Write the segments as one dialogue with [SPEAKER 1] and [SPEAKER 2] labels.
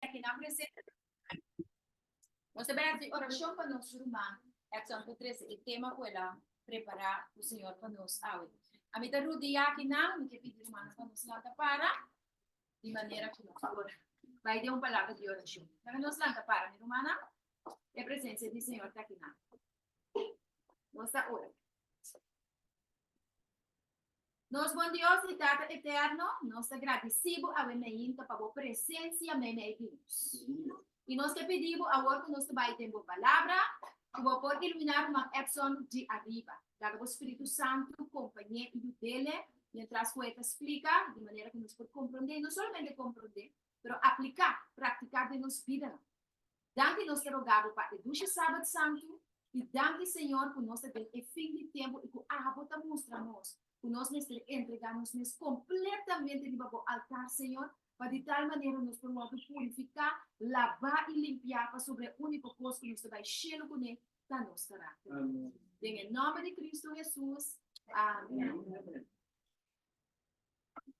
[SPEAKER 1] Aqui na presença. Você vai abrir oração para nós, irmã. Exato 13. O tema foi lá, preparar o Senhor para nós. A mim da rodia aqui não, me pedir irmã para nos lá para, de maneira que nós agora vai ter uma palavra de oração. Para nós lá para, minha irmã, a presença do Senhor está aqui na. Nossa ora. Nos bom Deus e Tata eterno, nós agradecemos a bendita para a presença meio de Deus. E nós te pedimos agora que nós vai ter uma palavra, que vai poder iluminar uma ação de arriba. Dado o Espírito Santo, companhia e dele, mientras que te explica, de maneira que nós podemos compreender, não somente compreender, mas aplicar, praticar de nossa vida. Danke nós te rogamos para o Duce Sábado Santo, e danke, Senhor, por nós ter o fim de tempo e que a bota mostra-nos, que nós entregamos completamente de o altar, Senhor, para de tal maneira nós podemos purificar, lavar e limpar para sobre a única coisa que nós vai cheio com ele, da nossa caráter. Em nome de Cristo Jesus. Amém.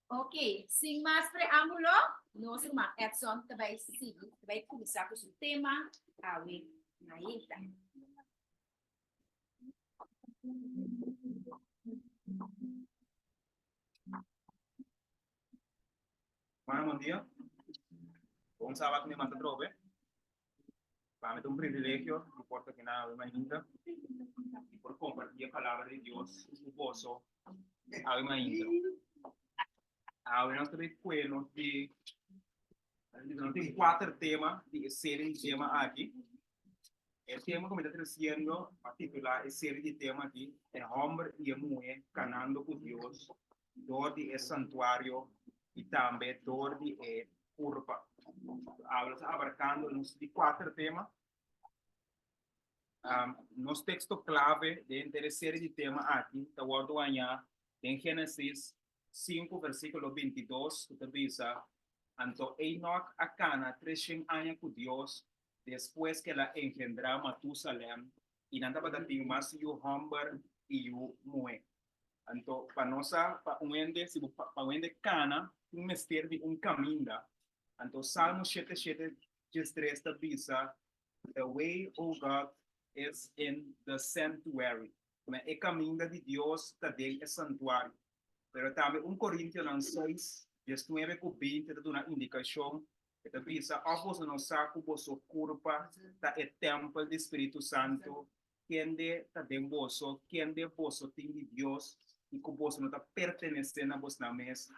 [SPEAKER 1] Ok, sem mais preâmbulo, nosso irmão Edson vai seguir, vai começar com o tema, Awe Naita.
[SPEAKER 2] Bom dia. Bom sábado, me mata trove. Para mí es un privilegio, no importa que nada, hermanita, por compartir la palabra de Dios, su gozo, a hermanita. Ahora nós temos quatro temas de série de temas aqui. O tema que me está trazendo, particular, a série de temas aqui, é homem e mulher canando com Deus, dor de santuário e também dor de curva. Hablas abarcando de quatro temas. Nos texto clave dentro da série de temas aqui, está guardado amanhã, em Gênesis 5, versículo 22, que diz, Anto Enoch acana 300 años con Dios, después que la engendra Matusalem, y nada para ti más yo hombre y yo mujer. Anto panosa pa uende si pa uende cana un mister de un caminda. Anto Salmo 7:7 3 tabisa, the way of God is in the sanctuary. Mas é caminho de Deus também é santuário. Pero também 1 Coríntios 6, 19 com 20 dá uma indicação que diz, após o nosso saco, vosso corpo está é templo do Espírito Santo, quem de está de vosso, quem de vosso tem de Deus, e que vosso não está pertenecendo a vosso na mesa,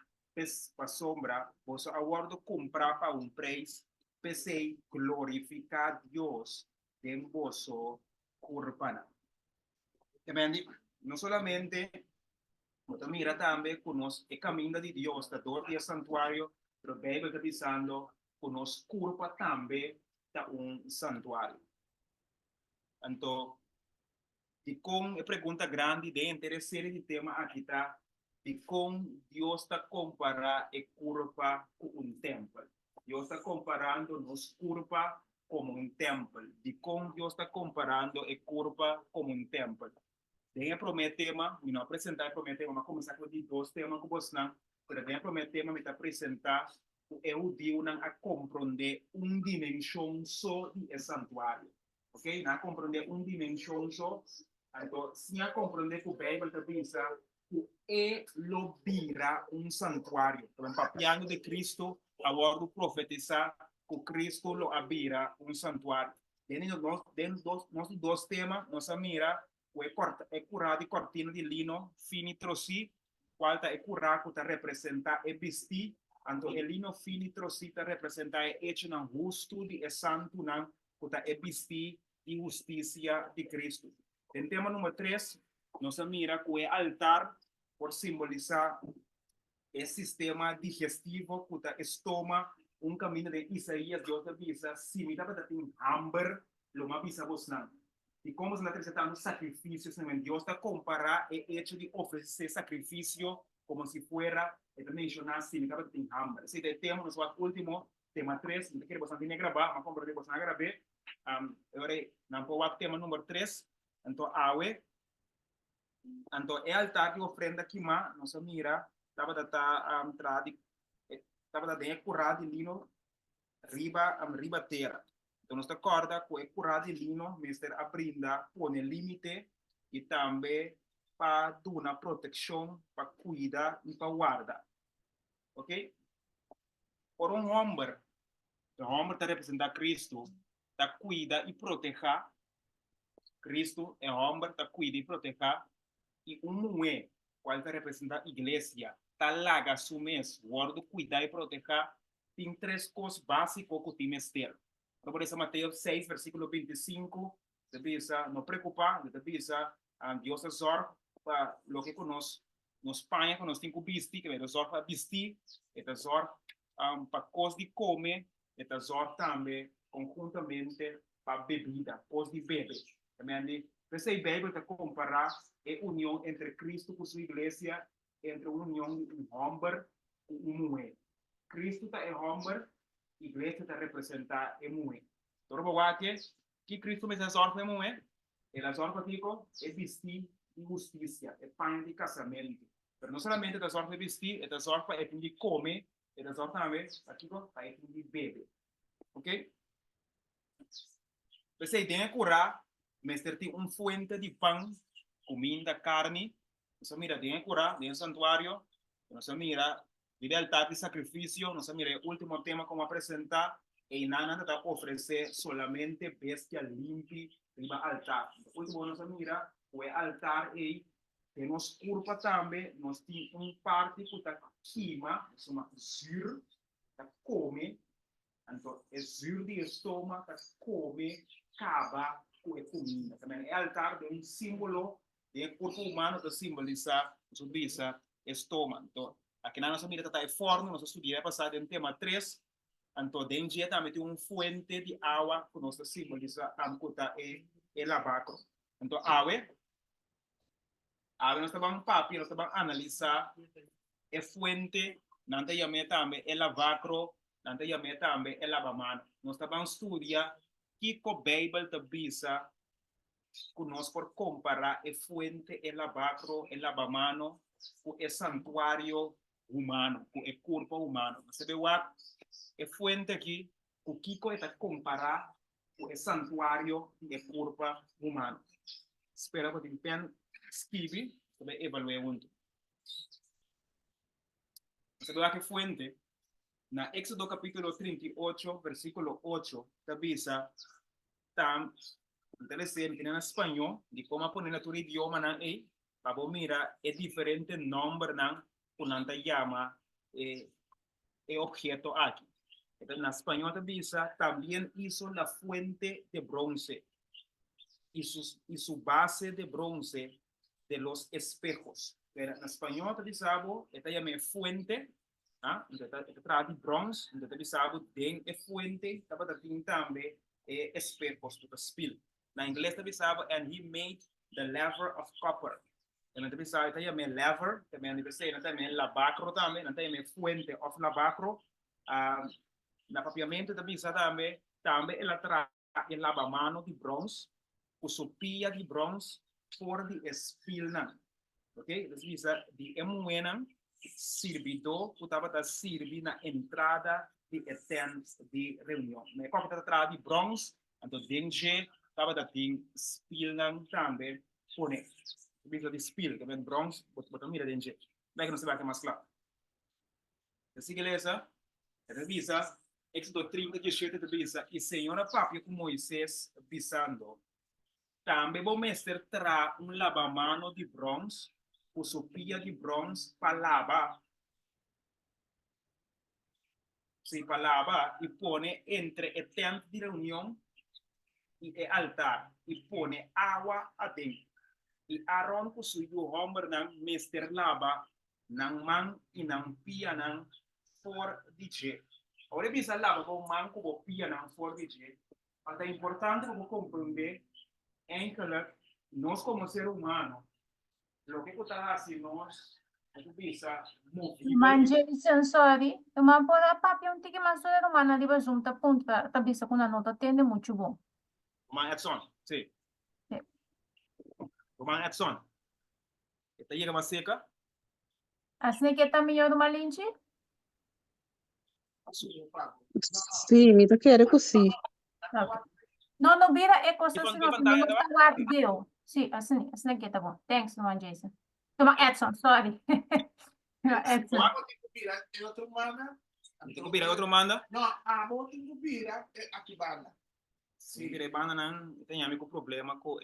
[SPEAKER 2] para sombra, vosso aguardo comprar para preço, pensei glorificar Deus de vosso corpo. Não solamente mira também conosco o caminho de Deus, da dor do santuário, pero a Bíblia está dizendo que nosso corpo também está santuário. Então, de com a pergunta grande dentro da série de temas aqui está, de como Deus está comparando o corpo com templo. Deus está comparando nosso corpo como templo. De como Deus está comparando o corpo como templo. Tem prometema, me não apresentar prometema, mas começar com dois temas que você não, mas tem prometema me está apresentar o eu digo não a compreender dimensão só de santuário, ok? Não compreender dimensão só, então se não compreender que o Bíblia está pensando que lobira santuário, então papiando de Cristo, agora profetizar que Cristo lo abira santuário. Dentro dos dois temas, nossa mira é curado de cortina de lino fino trocito, qual é curado que representa é vestir, então o lino fino trocito representa é hecho na justo de santo na que é vestir de justiça de Cristo. Em tema número 3, nós mira que é altar por simbolizar o sistema digestivo que é estômago, caminho de Isaías, Deus avisa, se me dá para ter hambre, lo mais avisa vos não. E como está apresentando sacrifícios, Deus está comparando o hecho de oferecer sacrifício como se fuera, mencionar significado de hambre. Esse tema, nosso último, tema 3, não quero você nem gravar, mas como você não gravar, agora, não pode tema número 3, então, então, é altar de ofrenda que nossa mira, estava da curado de lino, riba terra. Então, nós acorda com a curada de lino, mister aprinda, põe limite e também para dar uma proteção, para cuidar e para guardar. Ok? Por homem está representando Cristo, está cuida e proteger. Cristo é homem, está cuida e proteger. E mulher, qual está representando a igreja, está lá a assumir, guarda, cuidar e proteger. Tem três coisas básicas que tem que ter. Por isso, Mateus 6, versículo 25, diz, não preocupar, diz, Deus é zorro para o que nos panha, que nós temos que vestir, que é zorro para vestir, é zorro para coisas de comer, é zorro também conjuntamente para bebida, coisas de beber. Também, você a Bíblia está comparar a união entre Cristo com sua igreja, entre uma união de um homem e uma mulher. Cristo está em homem, a igreja está representada em mulher. Então, que Cristo me exorta em mulher, ele exorta é vestir de justiça, é pão de casamento. Mas não somente é exorta vestir, é exorta é de comer, é exorta também é de beber. Ok? Você tem que curar, mas tem uma fonte de pão, comida, carne. Você mira, tem que curar, tem santuário. Você mira, de altar de sacrifício. Você mira, o último tema como apresentar. E nada está oferecer solamente bestia limpa riba altar. O último você mira, o altar e temos curva também, nós temos uma parte que está queima, chama zur, está come. Então, é zur de estômago, está come, acaba com a comida. Também é altar de um símbolo de corpo humano que simboliza o estômago. Então, aqui na nossa vida está em forno, nós estudamos passado em tema 3. Então, dentro também tem uma fonte de água que nós simboliza a lavacro. Então, água nós estamos papi, nós estamos analisar a fonte, não tem também a lavacro, não tem também a lavamano. Nós estamos estudando que a Bíblia está bisa que nós por comparar a fonte, a lavacro, a lavamano com o santuário humano, com o corpo humano. Você vê a fonte aqui, o que está comparar com o santuário e o corpo humano. Espero que tenham escrever para evaluar junto. Você vê a fonte, na Éxodo capítulo 38, versículo 8, está bisa, está interessante que en espanhol, de como poner tu idioma na para mira é diferente nombre na kunanta llama objeto aquí. Entonces, en español también hizo la fuente de bronce y su base de bronce de los espejos. Pero en español te dice esta llama fuente, entonces trata de bronce, entonces dice de fuente, también espejos, spill. Na inglês também sabe, and he made the lever of copper. Então também sabe, também lever, também também lavacro também, também fuente of lavacro. Na papiamento também sabe, também ela traz el lavamano de bronze, o sopia de bronze por de espilna. Ok? Então diz de emuenan servidor que estava a servir na entrada de tent de reunião. Na época estava de bronze, então dentro estava da ting spilnang também pone. Bisa de spil, que vem bronze, botar mira dentro. Bem que não se vai ter mais claro. Assim que lesa, revisa, Éxodo 30, 17, revisa, e Senhora Papi com Moisés bisando. Também o mestre tra lavamano de bronze, o sopia de bronze para lavar. Se para lavar e pone entre o tent de reunião y el altar y pone agua adentro. Y Aaron kusuyo hombre nang mister lava nang man y nang pia nang for DJ. Ahora bisa lava con man como pia nang for DJ. Hasta importante como comprender en que nos como ser humano lo que está haciendo bisa
[SPEAKER 3] Mangi sensori, uma pode papi um tique mais sobre romana de junta ponta, tabisa com a nota tende muito bom.
[SPEAKER 2] Roman Edson, sí.
[SPEAKER 3] Sí.
[SPEAKER 2] Roman Edson. ¿Esta llega más seca?
[SPEAKER 3] Assim que tá melhor uma lente?
[SPEAKER 4] Sì, mi chiede così.
[SPEAKER 3] Okay. No, no vira é coisa
[SPEAKER 2] Ipon
[SPEAKER 3] assim,
[SPEAKER 2] ko
[SPEAKER 3] não,
[SPEAKER 2] pantalla
[SPEAKER 3] não
[SPEAKER 2] diba?
[SPEAKER 3] está guardado. Sim, assim aqui tá bom. Thanks, naman, Jason. Tama Edson, sorry. Edson.
[SPEAKER 5] Ako tikupira, e outro mana.
[SPEAKER 2] Hindi ko pira otro manda.
[SPEAKER 5] No, amo tikupira, e akibana.
[SPEAKER 2] Si direbana nang itanyami ko problema ko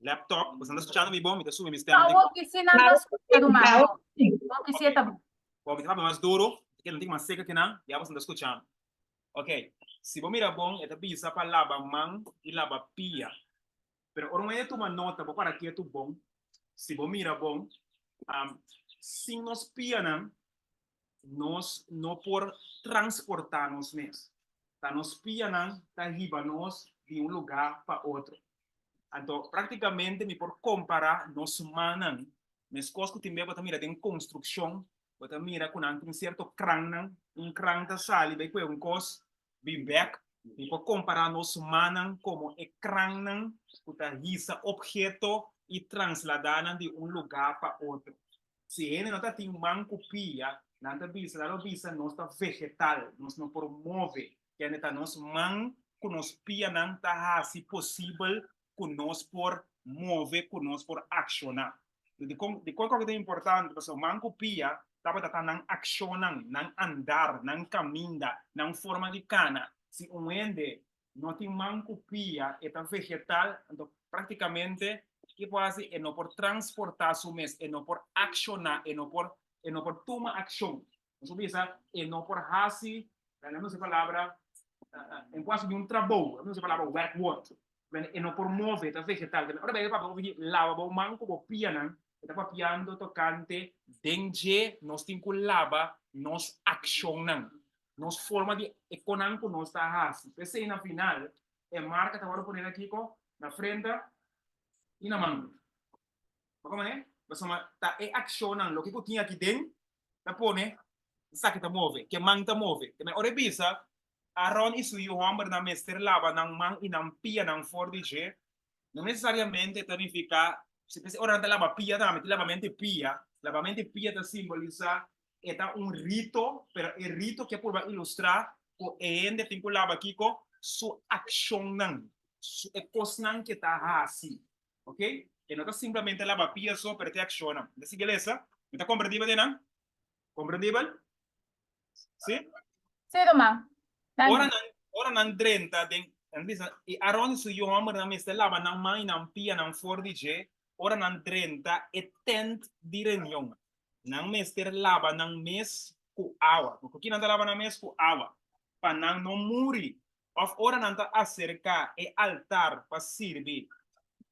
[SPEAKER 2] laptop. Basta escuchando mi bom, ita sumi mi stem.
[SPEAKER 3] Não, o que se não está escutando, mano. O que se tá bom.
[SPEAKER 2] Bom, ita mais duro, que não tem mais seca que não, e basta escuchando. Ok. Si bom mira bom, ita bisa pa laba mang e laba pia. Pero ora é tu uma nota para que tu bom. Si bom mira bom, sin nos pia nos no por transportarnos mes. Ta nos pia ta nos de um lugar para outro. Então, praticamente, me por comparar, nos manan, mas coisas que também, mira, tem construção, você mira, com um certo crânio, crânio da sala, vai com cos, bimbeck, me por comparar, nos manan como é crânio, que risa objeto e transladar de lugar para outro. Se ele não tem uma copia, não bisa, não está vegetal, nós não promove, que é nos man, que nos pia não está se possível, que nós por mover, que nós por accionar. De qual que é importante, porque o man copia, está não accionar, não andar, não caminhar, não forma de cana. Se ende não tem man copia, é vegetal, então praticamente que pode é não por transportar su mes, é não por accionar, é não por tomar ação. Você pensa, é não por hasi, não se palavra, em quase de trabalho, não se palavra work, é não por mover, é vegetal. Ora bem, para ouvir lava o manco, o piano, está piando tocante, dengue, nós temos que lava, nós accionamos, nós forma de econômico nós está hasi. Esse na final, é marca, tá agora poner aqui na frente. E na mão. Como é? Você tá é accionando, lo que eu tinha aqui dentro, tá pone, sabe tá move, que man tá move. Que ora bisa, aron isso e o hammer na mester lava na man e na pia na for de je, não necessariamente significa, se você ora tá lava pia também, lavamente pia tá simboliza é rito, pero é rito que por ilustrar o ende tem que lava aqui com su accionando, su é cosnan que tá assim. Ok? Que no está simplemente la papilla só, pero te acciona. ¿De beleza? ¿Está comprendible, Nan? ¿Comprendible? ¿Sí?
[SPEAKER 3] Sí, Doma.
[SPEAKER 2] Ora nan 30, e aron su yo amor na meste lava nan mai nan pia nan for DJ, ora nan 30 e tent di reunião. Nan mester lava nan mes ku awa. Porque não lava nan mes ku awa. Pa nan no muri. Of ora nan ta acerca e altar pa servir.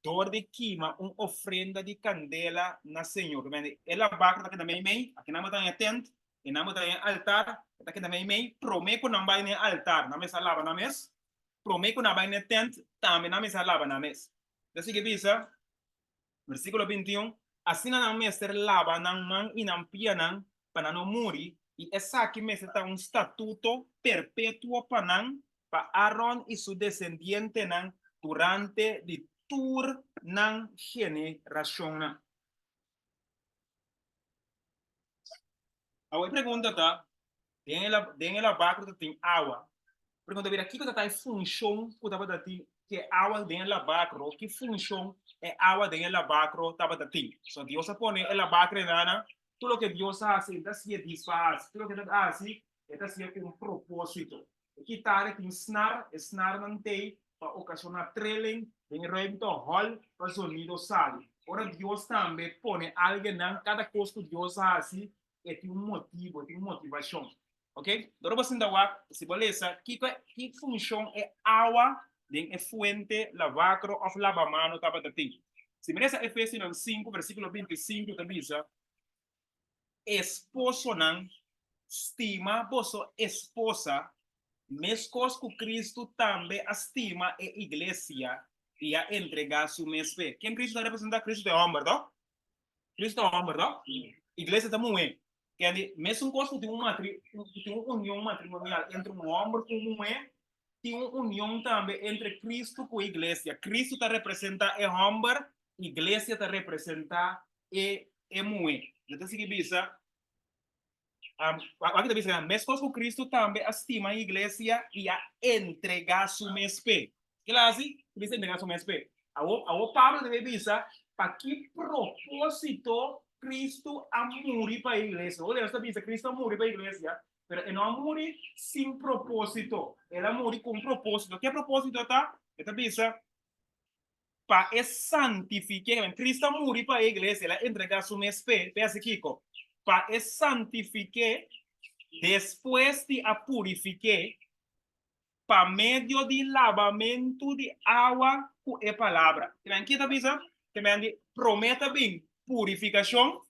[SPEAKER 2] Door de quima ofrenda de candela na Senhor. Ela vaca que também mei, aqui não está em tent, e não está em altar, aqui também mei, prometo não vai em altar, na mesa lava na mesa, prometo não vai em tent, também na mesa lava na mesa. Assim que bisa, versículo 21, assim na mesa lava nan man e nan pia nan, para não morrer, e essa aqui mesa está estatuto perpétuo para Aaron e seu descendiente nan durante de tour nan generação. A pergunta tá, tem ela bacro tem água. Pergunta vira que tá função que água tem ela bacro, que função é água tem ela bacro tava tem. So Deus pone ela bacro nana, tudo que Deus hace, está se desfaz, tudo que está assim, está se com propósito. Aqui tá tem snar não tem para ocasionar trailing, tem rento hall para sonido sale. Ora Deus também põe alguém na cada coisa que Deus hace tem motivo, tem motivação. Ok? Então você ainda se beleza, que função é água de fuente lavacro of lavamano tabatati. Se merece Efésios 5 versículo 25 também diz, esposo não estima vossa esposa, mescos que Cristo também estima a igreja e a entregar sua mesma. Quem Cristo representa? Cristo é homem, não? Cristo é homem, não? Igreja também é. Que mesmo coisa tem uma união matrimonial entre um homem com uma mulher, tem uma união também entre Cristo com a igreja. Cristo te representa o homem, a igreja te representa a mulher. Então, se que bisa, Aqui está dizendo, mesmo com Cristo também estima a igreja e a entregar su mespe. Que lá assim, dice entregar su mespe. A Pablo deve dizer, para que propósito Cristo a morir para a igreja. Ou Deus está dizendo, Cristo a morir para a igreja, mas ele não morir sem propósito. Ele morir com propósito. Que propósito está? Está dizendo, para santificar. Cristo a morir para a igreja, ele entregar su mespe. Pensa aqui, para santificar, después de a purificar, para medio de lavamento de agua com a palavra. Também que está dizendo, também prometa bem purificação,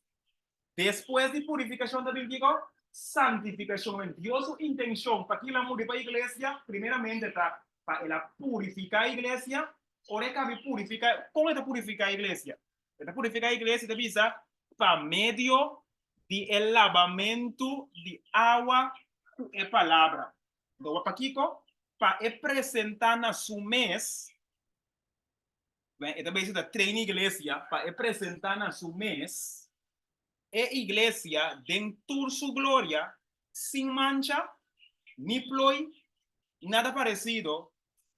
[SPEAKER 2] después de purificação também digo santificação. Deus sua intenção para que ela mude para a igreja, primeiramente está para ela purificar a igreja, ora cabe purificar, como está purificar a igreja? Está purificar a igreja, está dizendo, para medio de el lavamento de agua com a palavra. Então, para Kiko, para apresentar na su mês, também está treina igreja, para apresentar na su mês, a igreja dentro de sua glória, sem mancha, ni ploi, nada parecido,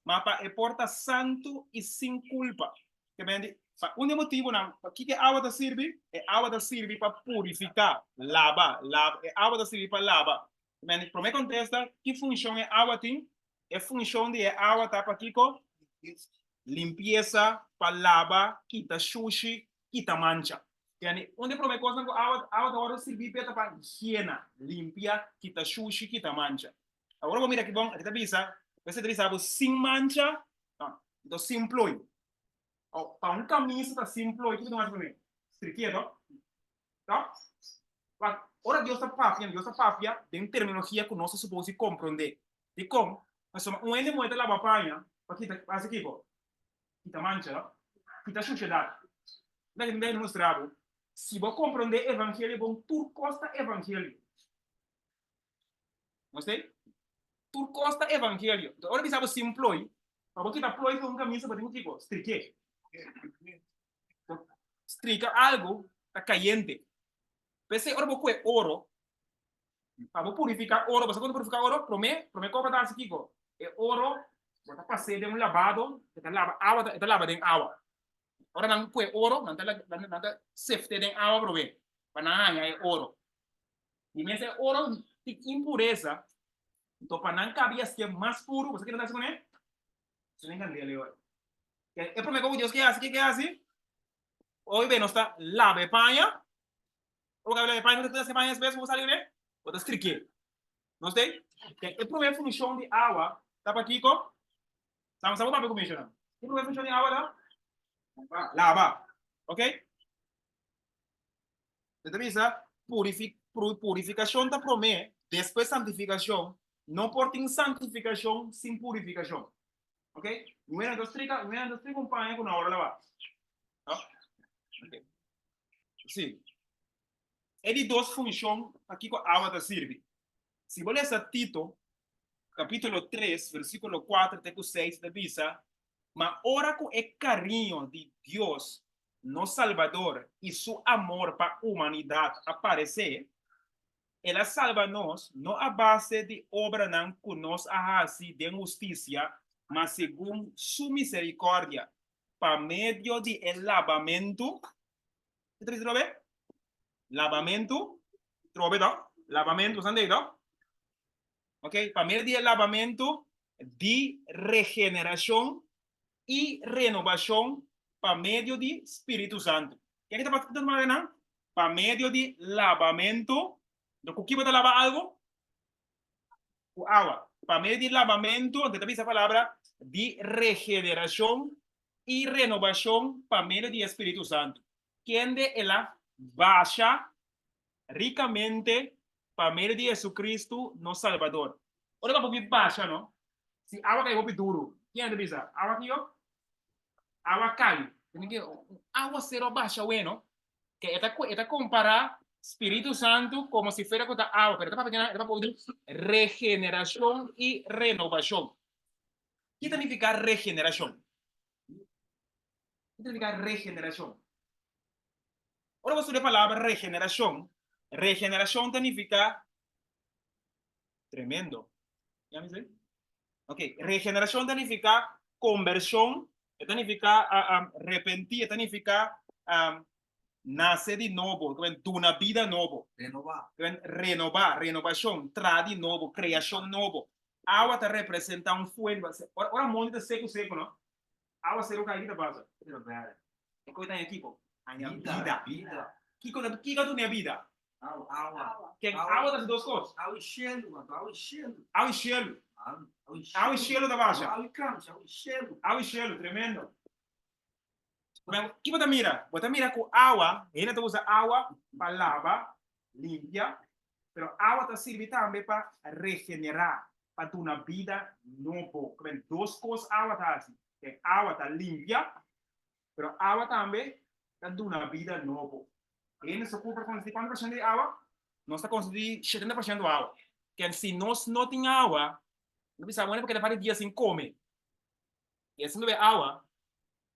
[SPEAKER 2] mas para porta santo e sem culpa. Um motivo não, para que a água da serve? A água da serve para purificar, lavar, a água da serve para lavar. Mas para me contesta, que função é a água tem? É função de a água tá para Kiko? Limpeza, para lavar, quita sushi, quita mancha. Onde para me costa a água da hora serve para higiene, limpia, quita sushi, quita mancha. Agora vamos mirar aqui bom, aqui está bisa, você utiliza sem mancha, então sem ploi. Para um camisa está simples, o que tu mais para mim? Estriqueiro, tá? Ora Deus está papia, tem terminologia que nós supomos compreender. De como? Mas um ende muito lá para para que faz aqui, pô. Que tá mancha, que tá suciedade. Daí me demonstrado. Se você compreender evangelho, bom, tu costa evangelho. Gostei? Tu costa evangelho. Ora bisa simple, para você tá ploi com um camisa para ter que estriqueiro. Strica algo está caliente. Pese ahora vos puede oro. Para purificar oro, vas a purificar oro, promé compra tal aquí. El oro, vos está pasando de un lavado, está lava de agua. Ahora no puede oro, no está safety de agua, promé. Para nada hay oro. Y me dice oro, impureza. Entonces para nada cabía ser más puro, ¿vos qué estás con él? Se le encanta el oro. El promé como Dios que hace. Hoy ven, no está lave paña. O que lave paña, no te hace paña, es vez, vos sale, ¿eh? O te estrique. ¿No sé? El primer función de agua, ¿está para aquí, co? ¿Estamos para comisionar? El primer función de agua, ¿no? Lava. ¿Ok? Entonces, purificación te promete, después santificación, no por tin santificación sin purificación. ¿Ok? Mira, entonces, un paño con agua lavar. ¿No? Okay. Sim. É de duas funções aqui com a água da serve. Se você ler Tito, capítulo 3, versículo 4 até 6, da diz, mas ora com o carinho de Deus, nosso Salvador, e seu amor para a humanidade aparecer, ela salva nós, não a base de obra não que nós arrasi de justiça, mas segundo sua misericórdia, para meio de lavamento. ¿Qué te dice? Lavamento. Lavamento, ¿se han entendido? Ok, para medio de lavamento, de regeneración y renovación para medio de Espíritu Santo. ¿Qué está pasando? Para medio de lavamento, ¿qué va a lavar algo? Agua. Para medio de lavamento, ¿qué te dice esa palabra? De regeneración y renovación para medio de Espíritu Santo. ¿Quién de ella vaya ricamente para medio de Jesucristo, nuestro Salvador? Ahora vamos a baixar, ¿no? Si agua cae duro, ¿quién te dice? Agua aquí, agua cae. Agua cero baja, bueno, que esta compara Espíritu Santo como si fuera con agua, pero esta para poder regeneración y renovación. ¿Qué significa regeneración? ¿Qué significa regeneración? Ahora vamos a estudiar la palabra regeneración. Regeneración significa Tremendo. ¿Ya me sé? Ok, regeneración significa conversión, significa arrepentir, significa nacer de nuevo, de una vida nueva,
[SPEAKER 5] Renovar.
[SPEAKER 2] renovación, traer de nuevo, creación nueva. Agua te representa un fuego. Ahora, mundo seco, seco, ¿no? Agua seco que aí passa. É coisa tem aqui, pô. A vida. Que coisa tu minha vida?
[SPEAKER 5] Água.
[SPEAKER 2] Que água das duas coisas.
[SPEAKER 5] Água e gelo, mano. Água e gelo.
[SPEAKER 2] Água e gelo. Água e gelo da baixa.
[SPEAKER 5] Água e cancha, água e gelo.
[SPEAKER 2] Água e gelo, tremendo. Que você mira? Você mira com água, ele te usa água para lavar, limpia, pero água te serve também para regenerar, para dar uma vida nova. Duas coisas água tá assim. Que água tá limpia, pero água também tá dando uma vida nova. Ele se ocupa com 50% de água, nós está conseguindo 70% de água. Que se nós não tem água, não precisa porque ele para dias sem comer. E se não tiver água,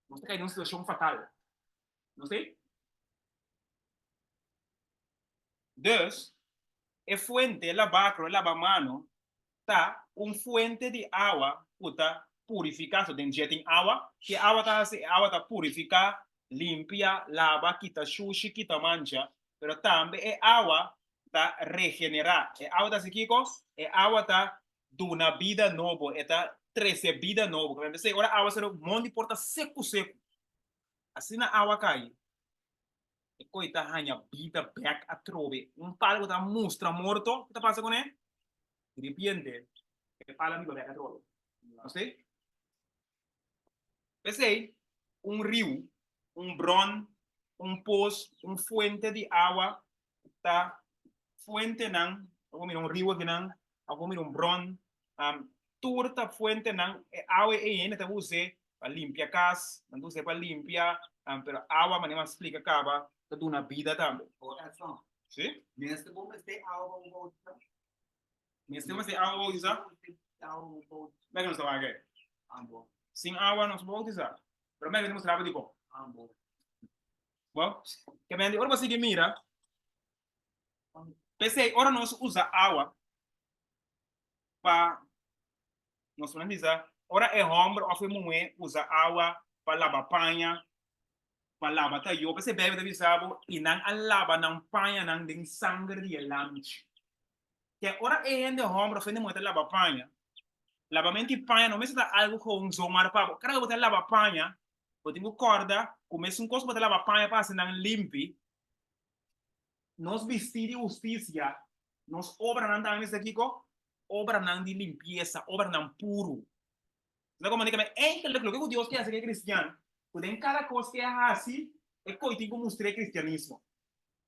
[SPEAKER 2] nós está caindo em uma situação fatal. Não sei? Dus, a fuente, la bacro, la mano, tá fuente de água, puta, purificar, so tem jeito em água, que água tá purificar, limpia, lava, quita sushi, quita mancha, pero também é água tá regenerar, é água tá sequico, é água tá duna vida nova, é tá trazer vida nova, quando você ora água será muito importa seco, assim na água cai, e coita hanya vida back a trove, palo tá mostra morto, que tá passa com ele? De repente, que pala mi back a trove, não sei? Pensei, rio, bron, poço, fuente de água, tá? Fuente não, algum rio aqui não, algum bron, turta fuente não, água é ainda tá você para limpar casa, não você para limpar, pero água mas não explica acaba, tá dando uma vida também.
[SPEAKER 5] Coração.
[SPEAKER 2] Sim?
[SPEAKER 5] Mestre, vou ter água, vou ter
[SPEAKER 2] Mestre, você água vou usar?
[SPEAKER 5] água, vou
[SPEAKER 2] Como é que nós estamos aqui?
[SPEAKER 5] água.
[SPEAKER 2] Sem água não se pode usar. Pero como é que nós trabalhamos tipo?
[SPEAKER 5] Água.
[SPEAKER 2] Bom, que bem, agora você que mira, pensei, agora nós usa água para nós vamos dizer, ora é homem ou foi mulher usa água para lavar panha, para lavar tá eu, pensei bebe de sabe e não a lava não panha não tem sangue de lanche. Que ora é ainda homem ou foi mulher lavar panha, lavamento de panha não me está algo com zomar para, cara que você lava panha, você tem que corda, começa coisa para lavar panha para se não limpe. Nós vestir de justiça, nós obra não tá nesse aqui, obra não de limpeza, obra não puro. Então, como eu digo, é o que Deus quer ser cristiano. Porque em cada coisa que é assim, é que eu tenho que mostrar cristianismo.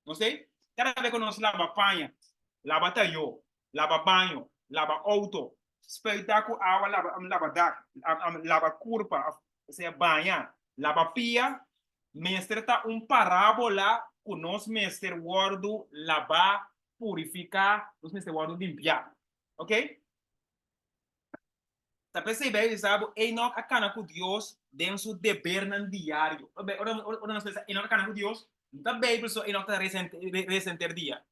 [SPEAKER 2] Não sei? Cada vez que nós lava panha, lava taio, lava banho, lava auto, espetáculo, água, lava dac, lava curva, se banha, lava pia, mestre tá parábola que nós mestre guardo lavar, purificar, nós mestre guardo limpar. Ok? Tá percebendo, sabe? Enoch acana com Deus dentro do dever no diário. Ora nós pensamos, Enoch acana com Deus, não tá bem, pessoal, Enoch tá recenter dia.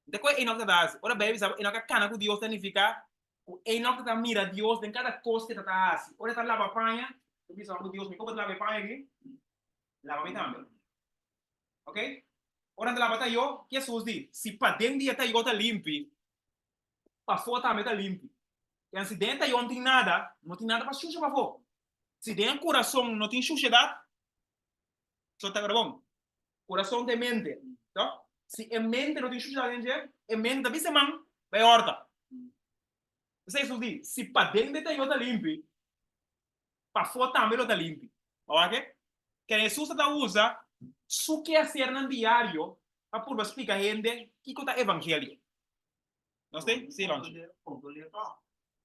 [SPEAKER 2] Depois Enoch tá assim. Ora bem, sabe? Enoch acana com Deus significa Enoch tá mira Deus em cada coisa que tá assim. Ora tá lava panha, eu disse, Deus, me como lava panha aqui? Lava bem também. Ok? Ora tá lava tá eu, que Jesus diz, se para dentro dia tá eu tá limpo, para fora também tá limpo. E se dentro não tem nada para sujar para fora. Se dentro do coração não tem sujidade, só está bom. Coração tem mente. Então, se a mente não tem sujidade, a mente também se manda, vai horta. Você diz, se para dentro está limpo, para fora também está limpo. Ok? Que Jesus está usando o que é ser no diário para poder explicar a gente que é o evangelho. Não sei? Sim, longe.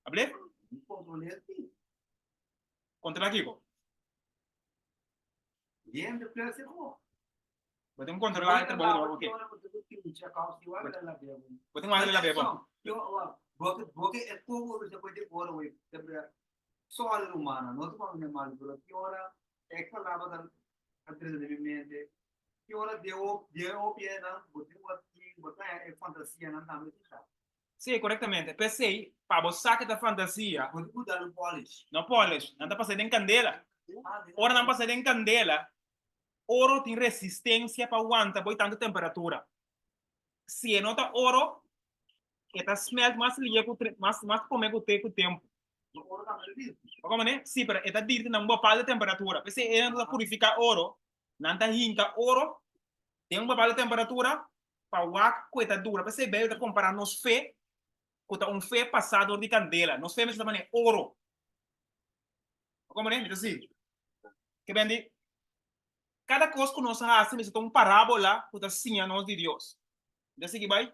[SPEAKER 2] Abre? Contra aqui, co.
[SPEAKER 5] Gente, eu ser bom.
[SPEAKER 2] Podemos controlar entre bodo, ok. Podemos fazer a bebo.
[SPEAKER 5] Porque é como você pode pôr o só a humana, não tô falando mal, porque piora é que falava da anteriormente. Piora deu piena, botou aqui, botar é fantasia não tá muito.
[SPEAKER 2] Sim, corretamente. Pensei, para você que tá fantasia,
[SPEAKER 5] Quando tu dá no polish.
[SPEAKER 2] não polish, não tá passando em candela.
[SPEAKER 5] Ah,
[SPEAKER 2] Ora não passando em candela, ouro tem resistência para aguentar boi tanta temperatura. Se não tá ouro, está smelt mais liga mais comer com o tempo.
[SPEAKER 5] no ouro tá perdido.
[SPEAKER 2] Como né? Sim, pero está dirto na boa parte de temperatura. Pensei, ele não purificar ouro, não tá hinca ouro, tem uma boa temperatura para o ar coisa dura. Pensei, bem, eu comparar nos fé com fé passado de candela. Nos fé mesmo também ouro. Como né? Então assim, que bem de cada coisa que nós fazemos é uma parábola que assim a nós de Deus. Então assim que vai.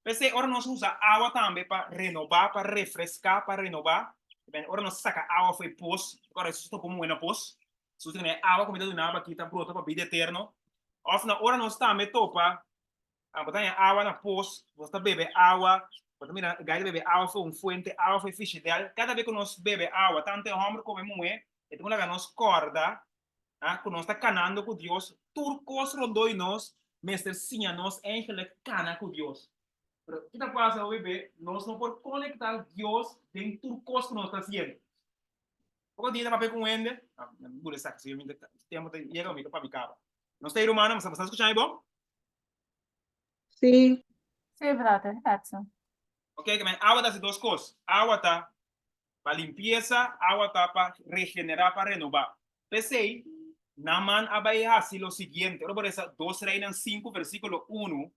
[SPEAKER 2] Pensei, ora nós usa água também para renovar, para refrescar, para renovar. Bem, ora nós saca água foi pós, agora isso está como uma pós. Se você tem água comida do nada aqui está pronto para vida eterno. Afinal, ora nós também topa, botar água na pós, você bebe água, você mira, gai bebe água foi fuente, água foi ficha dela. Cada vez que nós bebe água, tanto o homem como a mulher, então nós corda, que nós está canando com Deus, turcos rondoi nós, mestre sim a nós, eigenlijk cana com Deus. Pero, ¿qué te pasa, bebé? Nós não podemos conectar Deus dentro do curso que nós estamos fazendo. Porque dia papel com ele, não é saco, se eu me tempo de chegar comigo para ficar. Nós estamos humano, mas estamos escutando aí, bom?
[SPEAKER 4] Sì,
[SPEAKER 3] Sì, frate, Edson.
[SPEAKER 2] Ok, que água dá duas coisas. Água tá para limpeza, água tá para regenerar, para renovar. Pensei, Naman abai hasi lo siguiente. Ahora por eso 2 Reinas 5, versículo 1.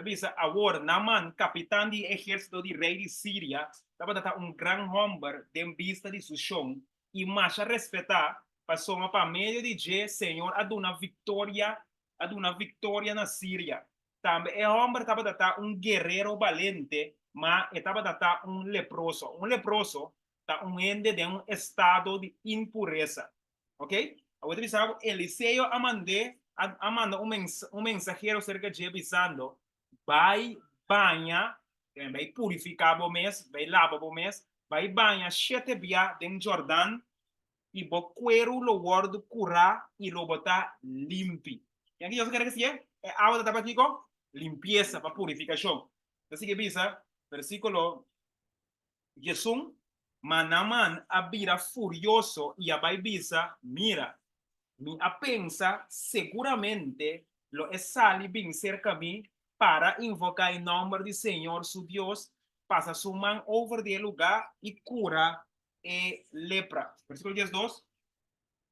[SPEAKER 2] Dice, ahora Naman, capitán de ejército de rey de Siria, estaba un gran hombre de vista de su shon y más a respetar, pasó para medio de je, Señor, a una victoria na Siria. También el hombre estaba un guerrero valiente, mas estaba un leproso. Un leproso está un ende de un estado de impureza. ¿Ok? Ahora dice, Eliseo amanda un mensajero cerca de avisando, vai banha, vai purificar o mês, vai lavar o mês, vai banha 7 dias em Jordão e bo cuero lo guardo curar e lo botar limpi. E aqui eu quero dizer, é água da aqui com limpieza para purificação. Assim que diz, versículo 11, Manaman abira furioso e a bisa, mira, mi pensa seguramente lo es sali bien cerca a mí para invocar el nombre del Señor su Dios, pasa su mano over del lugar y cura lepra. Versículo 12.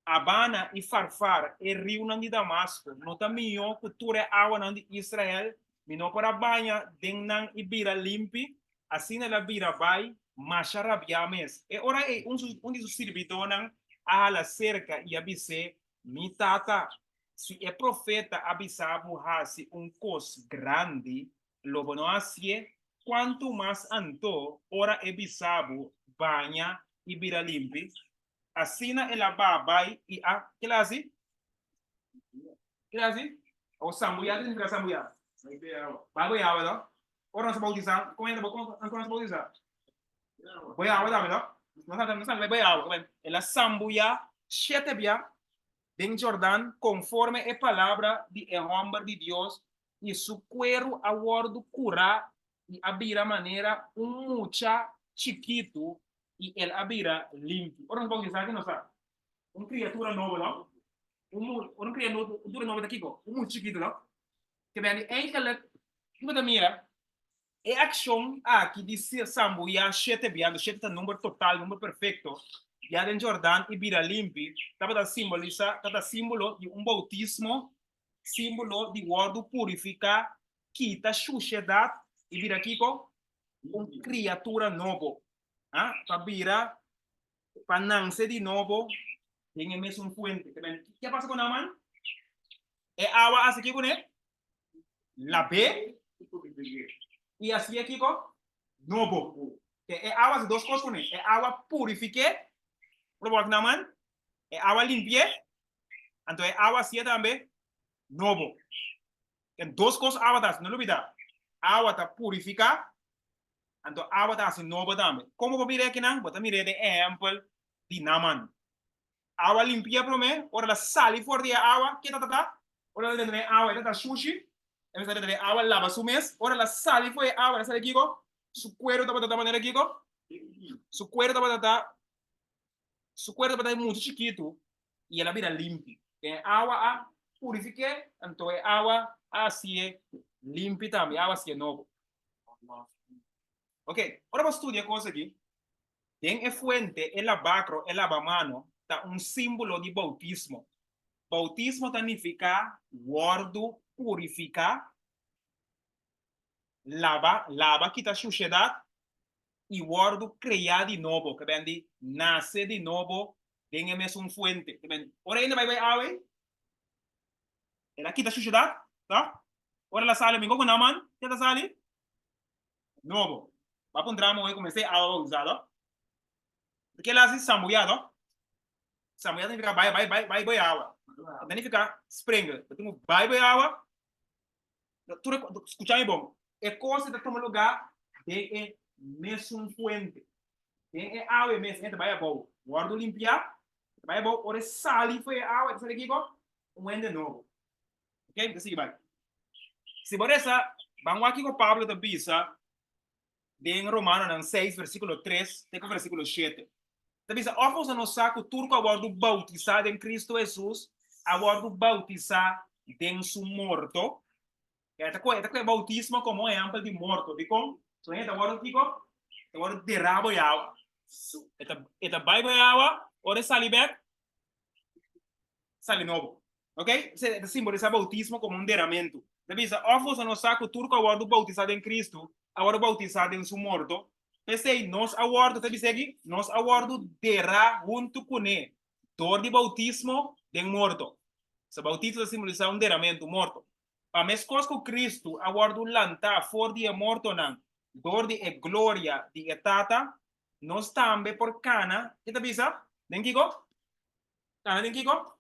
[SPEAKER 2] Habana y Farfar, el río de Damasco, no también cultura agua de Israel, no para baña, dennan y vira limpi, así na la vira bay, masha rabiames. E ora un de sus servidores a la cerca y avise, mi tata, si el profeta avisaba hasi un cos grande, lo bueno así, cuanto más anto, ora avisaba, baña y vira limpi, assina ela babai e a classe o sambuya tem que sambuya babai awa do ora sa bautizar como ainda vou bautizar vai awa da do não sabe vai awa como ela sambuya 7 dia em Jordão conforme a palavra de homem de Deus e su cuero a guardo curar e abrir a maneira mucha chiquito e ele abrirá limpo. Ora nós vamos dizer que nós uma criatura nova, não? Uma criatura nova daqui, muito chiquito, não? Que bem, eigenlijk, que você mira, é ação aqui de ser sambuya, 7 biando, 7 é número total, número perfeito, já em Jordão e vira limpo, estava simboliza, cada símbolo de bautismo, símbolo de guardo purificar, quita suciedade e vira aqui com uma criatura nova. Para virar, para nascer de novo, tem a mesma fuente. O que passa com a mãe? É água assim aqui com ele, lavar, e assim aqui com novo. É água de 2 coisas com ele. É água purificar, para na mãe, é água limpar, então é água assim também, novo. Tem 2 coisas água das, não olvida. Água está purificar, então a água está assim nova também. Como eu virei aqui não? Vou mirar de exemplo de Naman. Água limpia para mim, ora la sali fora de água, que tá? Ora la de água, está sushi, em vez de água lava su mês, ora la sali fora de água, essa aqui, su cuero está de manera aquí, su cuero está muy chiquito y la vida limpia. Que agua a purifique, entonces agua así limpia también, agua así nuevo. Ok, ahora vamos a estudiar cosas aquí. En el fuente, el abacro, el lavamano, está un símbolo de bautismo. Bautismo significa guardo, purifica, lava, quita suciedad y guardo, crea de nuevo, que ven, nace de nuevo, en el mesmo fuente. Ahora ainda vai agua, ela quita suciedad, tá? Ahora la sale, me con una mano, ¿qué la sale? Nuevo. Va a poner hoy, comencé a usar, porque ela hace samoyado. Samoyado significa vai agua. Significa spring. Então, vai agua. Escucha bom. É coisa que toma lugar de mesmo fuente. Tem água mesmo, entra vai bom. Guardo limpar, vai bom. Ora sali foi água, sabe aqui com de novo. Ok? Então siga vai. Se por essa, vamos aqui com Pablo da Pisa, em Romano 6, versículo 3, até o versículo 7. Da Pisa, ofos no saco turco aguardo bautizado em Cristo Jesus, aguardo bautizado em su morto. Esta é bautismo como exemplo de morto. De como? So, agora digo, agora derrabo de água. Esta vai de água, ora sali back, sali novo. Ok? Esse simboliza bautismo como derramamento. Devisa, ofos no saco turco agora bautizado em Cristo, agora bautizado em su morto. Pensei, nós aguardo, te dice aqui, nós aguardo derra junto com ele. Dor de bautismo de morto. Esse bautismo simboliza derramamento morto. A mescos com Cristo, aguardo lanta for de morto nan, dor de glória de etata, nós também por cana, que te avisa? Den Kiko? Cana den Kiko?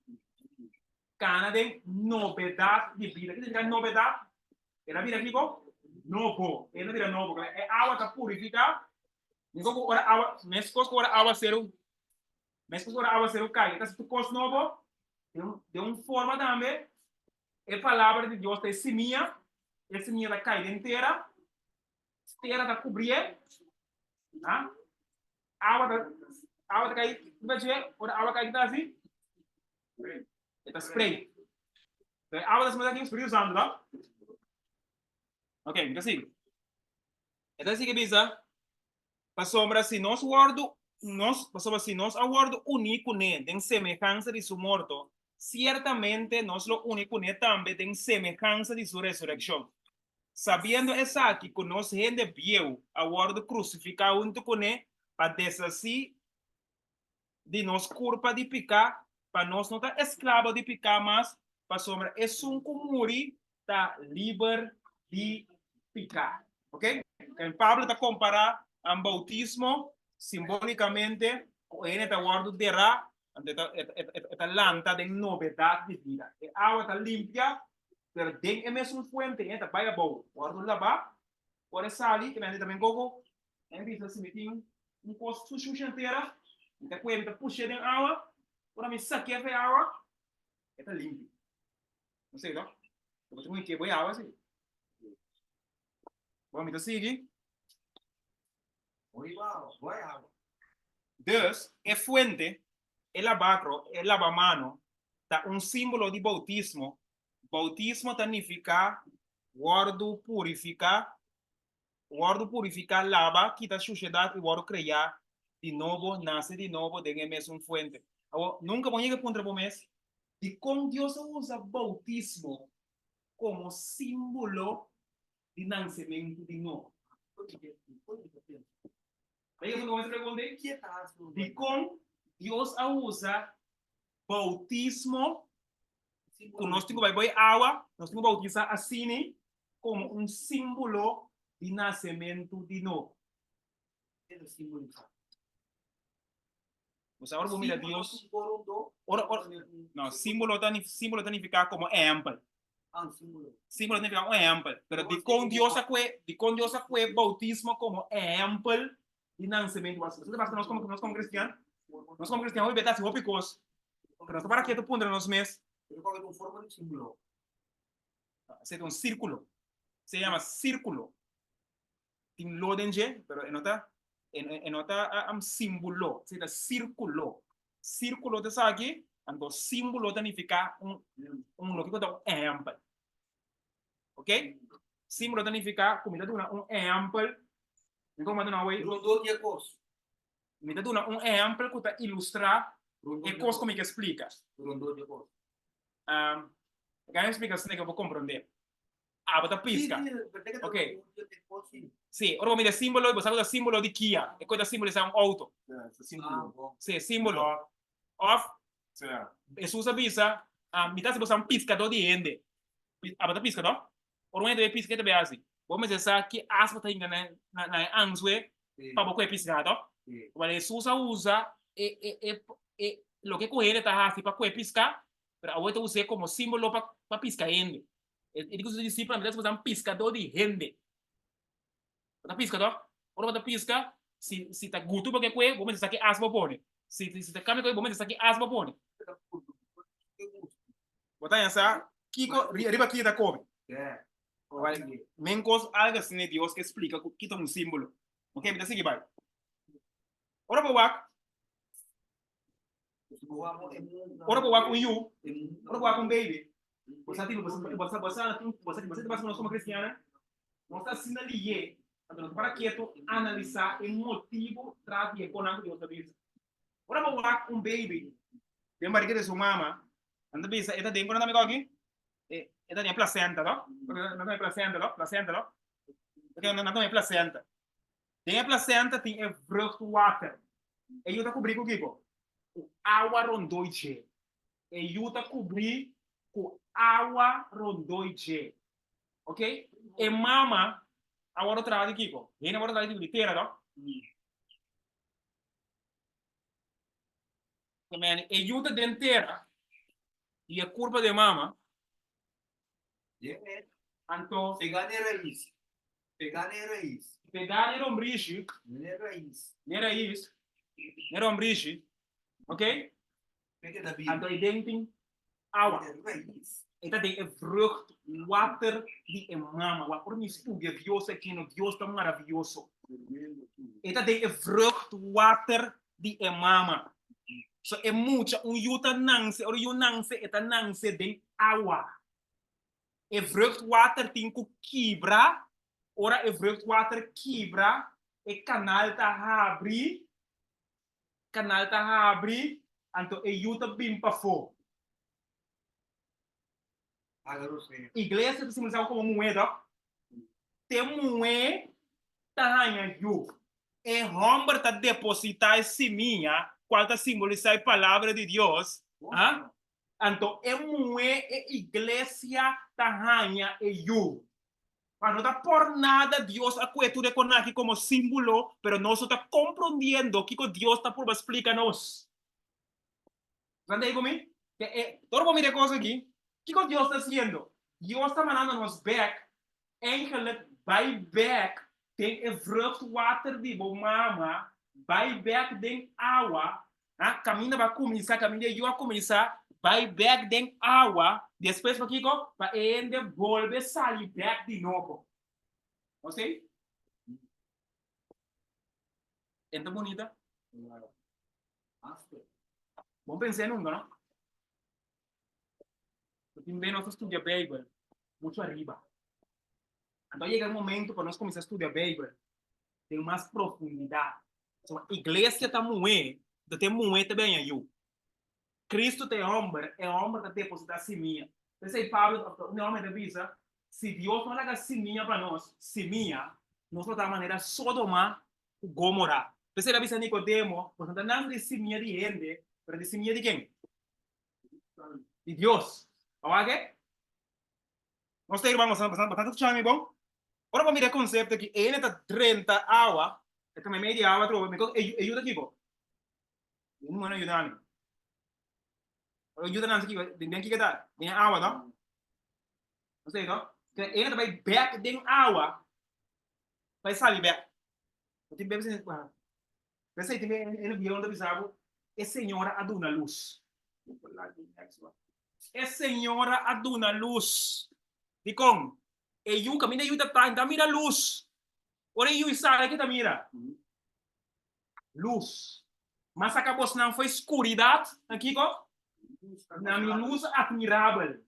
[SPEAKER 2] Cana de novidade de vida. O que significa novidade? É a vida Kiko? Novo. É a vida novo. É água está purificada. Mescos com água zero. Mescos com água zero cai. Então, se tu cos novo, de uma forma também, a palavra de Deus está semia da caída inteira, inteira da cobrir, a água da caída, ou a água caída assim, está spray. Então, a água da semana aqui, spray usando, tá? Ok, então assim. Então assim que bisa, para sombra se nós guardo, nós aguardo único né, em semelhança de su morto, ciertamente nós lo único né também tem semelhança de sua ressurreição. Sabendo essa que nós gente viu, aguardo crucificado junto com ele, para desasir de nós culpa de pecar, para nós não estar escravo de pecar, mas para sombra é um comuri está livre de pecar, ok? Então Pablo está comparando o bautismo simbolicamente com ele está guardo de ra, esta lanta de novidade de vida. A água está limpia, pero den mesmo fuente, esta vai bom. Guardo lavar, pode sair, que vem também gogo, em vista se meter posto sujo inteira, então com ele puxa dentro água, para me saquear a água, esta limpa. Não sei, não? Eu vou ter que botar água assim. Vamos então seguir.
[SPEAKER 5] Voy agua.
[SPEAKER 2] Deus é fuente, el lavamano, está um símbolo de bautismo. Bautismo significa guardo purificar, lava, quita suciedade e guardo criar de novo, nasce de novo, de mesmo fuente. Agora, nunca vou chegar contra o mês de como Deus usa bautismo como símbolo de nascimento de novo. Aí eu vou responder de como Deus usa bautismo, quando nós temos água, nós temos bautizar assim, como um símbolo de nascimento de novo. Você agora vou mirar Deus. Não, símbolo significa como exemplo. Símbolo significa um exemplo. Pero de com Deus é bautismo como exemplo de nascimento. Você sabe que nós como cristianos, hoje betamos o picos. Pero para que tu pondre nos mes. É um círculo. Se chama círculo. tin lodenje, pero enota símbolo, se da círculo. Círculo te sabe então símbolo significa lo que conta exemplo. Ok? Símbolo significa como me dá exemplo. Então, mas não é
[SPEAKER 5] Rondo que é coisa.
[SPEAKER 2] me dá exemplo que tá ilustrar e coisa como que explica.
[SPEAKER 5] Rondo que é coisa.
[SPEAKER 2] Ganha explicação que eu vou compreender. Ah, bota pisca. Ok. Sì, ora mi dà simbolo, você sabe o símbolo de Kia. E coisa símbolo é auto. Sì, símbolo. Of. Jesus avisa, mi dá se você piscador de ende. Ah, bota pisca, não? Ora onde pisca também assim. Vamos dizer que aspa tá indo na answe para boca piscado. Mas Jesus usa lo que coere tá assim para piscar, para a outra usa como símbolo para piscar ende. Ele diz os discípulos, me dá se você piscador de ende. Bota pisca, ora bota pisca, se tá guto porque coe, vamos dizer que aspa pone. Se tá câmbio, vamos dizer que aspa pone. Bota essa, Kiko, riba aqui da come. Mencos algo assim de Deus que explica que é símbolo. Ok, me dá seguir, vai. Ora para wak. Ora para wak you. Ora para wak baby. Você tem nós como cristiana. Nós está sendo ali, então para quieto analisar o motivo traz de econômico de outra vez. Ora para wak baby. Tem barriga de sua mama. Anda bisa, eta dentro na amigo aqui. Eta tem placenta, não? Não tem placenta, não? Placenta, não? Porque não tem placenta. Tem a placenta, tem a vruchtwater. E eu tá cobrir com o Kiko. O água rondoiche. E eu tá cobrir com água rondoiche. Ok? E mama, agora traz de Kiko. E agora traz de inteira, não? E eu tá dentera. E a curva de mama. Então,
[SPEAKER 5] Pegar nem raiz. Pegar nem raiz.
[SPEAKER 2] pegar el ombrishi,
[SPEAKER 5] Nem raiz.
[SPEAKER 2] nera is, nera ombrishi, ok?
[SPEAKER 5] Pegar da
[SPEAKER 2] En
[SPEAKER 5] vida.
[SPEAKER 2] dan denken, awa,
[SPEAKER 5] Raiz.
[SPEAKER 2] ita de vrucht, water di mama, wa por mi studia Dios aqui no Dios tão maravilhoso. Ita de vrucht, water di mama. So é mucha, yuta nangse, or yu nangse, ita nangse de awa. E vruchtwater tem que quebrar, ora e vruchtwater quebra, e canal tá abre, então e yuta bimpa fo. Igreja se simboliza como moeda, tem moeda tá yu. E homem tá depositar seminha, qual tá simboliza a palavra de Deus, ah? Então, é moeda igreja tahanha e you. Mas não está por nada Deus acuetude con aqui como símbolo, pero nós está compreendendo que Deus está por explicar-nos. ¿Entendeu comigo? Todo mundo coisa aqui. O que Deus está fazendo? Deus está mandando nos back. Eigenlijk bij back tem a vruchtwater de mama, bij back tem água. Caminha vai começar, caminha eu a começar. Vai back den água, depois para Kiko, para ainda volver sair back de novo. Ok? Então bonita. Vamos pensar nunca, não? Porque também nós estudamos a Bíblia muito arriba. Então chega um momento para nós começar a estudar a Bíblia, tem mais profundidade. Então, a igreja está moendo, tem moendo também aí. Cristo tem homem, é homem que deposita seminha. Esse Pablo, o homem da visa, se Deus não larga seminha para nós, seminha, nós vamos dar maneira Sodoma e Gomorra. Você da visa Nicodemo, portanto, não de seminha de gente, mas de seminha de quem? De Deus. Ok? Nós temos bastante chame, bom? Ora, vamos ver o conceito que ele está 30 água, é também meia água, e ajuda aqui, bom? Não é ajudando. Ajuda aqui, tem que dar, tem água, não? Não sei, não? Ele vai back tem água, vai sair back. Eu tenho bem assim, pensei que ele viu onde bisavo, é senhora aduna luz. É senhora aduna luz. Dicom, e eu caminho ajuda para ainda mira luz. Ora eu sabe que tá mira. Luz. Mas acabou não foi escuridade aqui, ko? Na minha luz admirável.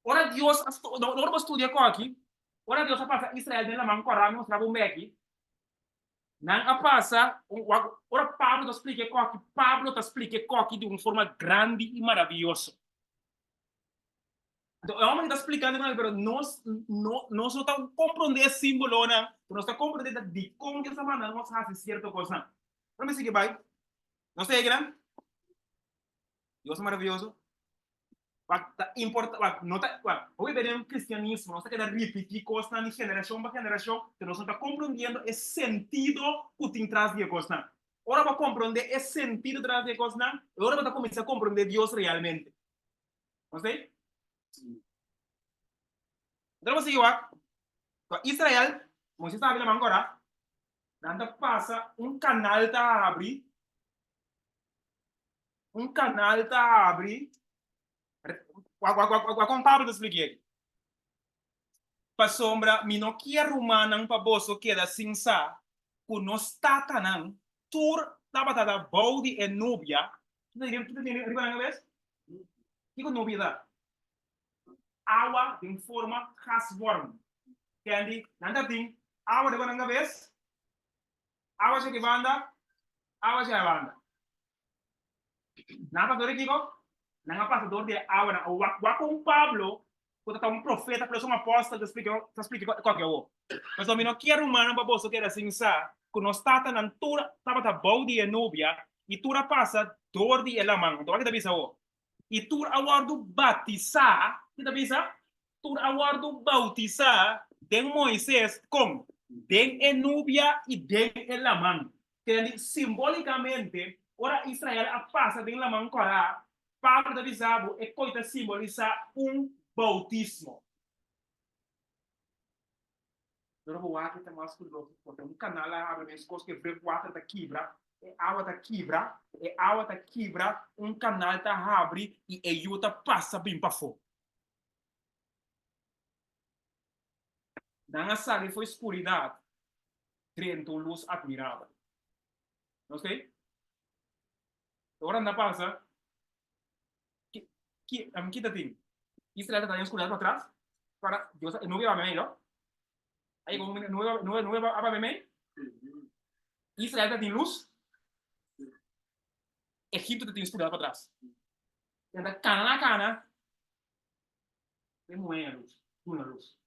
[SPEAKER 2] Ora Deus, não estudia com aqui. Ora Deus passa Israel dentro da mão coragem mostrar um aqui. Não passa, ora Pablo te explica aqui. Pablo te explica aqui de uma forma grande e maravilhosa. Então, é uma que está explicando, mas nós não estamos compreendendo esse símbolo, não. Nós estamos compreendendo de como que essa maneira nós fazemos certa coisa. Vamos seguir, vai. Não sei, grande? Deus é maravilhoso. Hoje veremos cristianismo, nós estamos repetir coisas de geração para geração, que nós estamos compreendendo esse sentido que tem traz de coisas. Agora para compreender esse sentido traz de coisas, agora para começar a compreender Deus realmente. Não sei? Então, você Israel, Moisés sabe na agora, nada passa um canal tá abre, com Pablo te expliquei. Para sombra, não quer romana para bolso que da sinsa, que nós tá canang, tur da baudi e nubia. Tu tem riba vez? Que nubia da? Água em forma gasworm. Candy, nada tem água de bananga vez? Água de banda, água de banda. Nada do que não passador de água, o com Pablo, quando está profeta, pero um apóstolo, te explica qual que é o. Mas o não quer humano para você que era assim, que nós está na altura, estava da baudi e nubia, e tura passa dor de elamang, então que te o. E tura awardo batizar, que te bisa? Tura awardo bautizar de Moisés com de enubia e de elamang. Que simbolicamente, ora Israel passa de elamang corá, Pablo da Bisabo e coita simboliza bautismo. Eu vou aqui tem mais curioso, porque um canal abre as coisas que vê quatro da quebra, e água da quebra, um canal tá abre e a yuta passa bem para fora. Na sala foi escuridade, dentro luz admirável. Não sei? Agora na passa, que tem? Israel está en escuridad para atrás, para Dios, no iba a ver, ¿no? Ahí como no iba a ver, Israel está en luz, Egipto está en escuridad para atrás. Entonces, cana, es muy luz, una luz.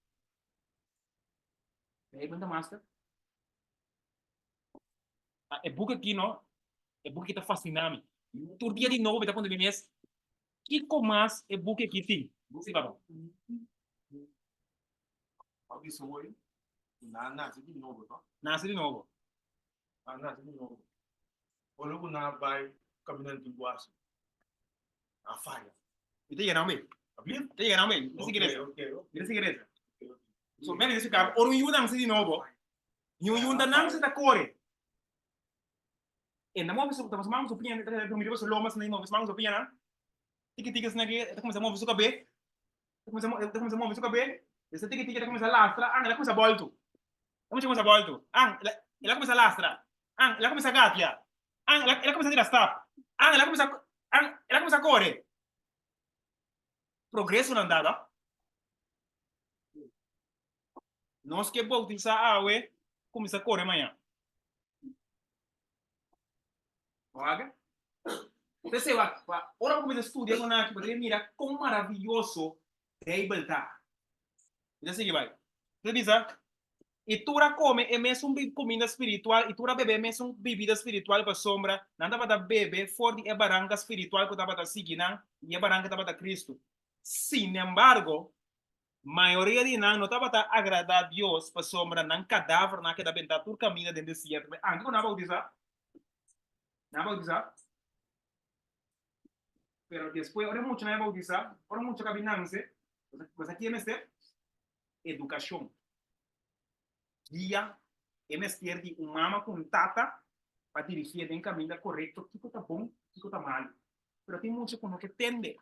[SPEAKER 2] ¿Te das cuenta, Master? El book aquí, ¿no? El book está fascinando. Tu día de nuevo, ¿verdad? Cuando vienes, ¿qué comas el book aquí tiene? Sí, papá.
[SPEAKER 6] Isso hoje, nasce de novo, tá?
[SPEAKER 2] Nasce de novo.
[SPEAKER 6] Nasce de novo. Olha o na vai caminhando de guaço. A falha.
[SPEAKER 2] E te ganhou bem.
[SPEAKER 6] Abrir?
[SPEAKER 2] Te ganhou bem. Isso que é.
[SPEAKER 6] Ok.
[SPEAKER 2] Isso que é. So, bem, esse cara, oro yun ang de novo. Yung danang sa takore. E na mo bisu tapos mangos opinion, ito mi sa lomas na mo, mangos opinion na. Tiki-tikas na ito como sa mo bisu kabe. Ito como sa mo bisu kabe. Esse tiki-tiki ito como sa lastra, ela como sa bolto. Como chama sa bolto? Ela como sa lastra. Ela como sa gatia. Ela como sa dirastap. Ela como sa core. Progresso não dá, nós que bautizar a água, começa a correr amanhã. Olha? Você vai, ora começa a estudar com a que mira como maravilhoso é a Bíblia. E assim vai. Você diz, e tu come é mesmo comida espiritual, e tu bebe é mesmo bebida espiritual para sombra, nada para beber fora de barranca espiritual que estava seguindo, e a barranca estava Cristo. Sin embargo, maioria de nós não estava a agradar a Deus para sombra não cadáver na que da benta por caminho dentro do deserto. Não vai bautizar? Não vai bautizar? Pero depois, ora muito não vai bautizar, ora muito caminhância, mas aqui é mestre educação. Guia é mestre de mama com tata para dirigir em caminho correto, o que está bom, o que está mal. Pero tem muito que não que tende.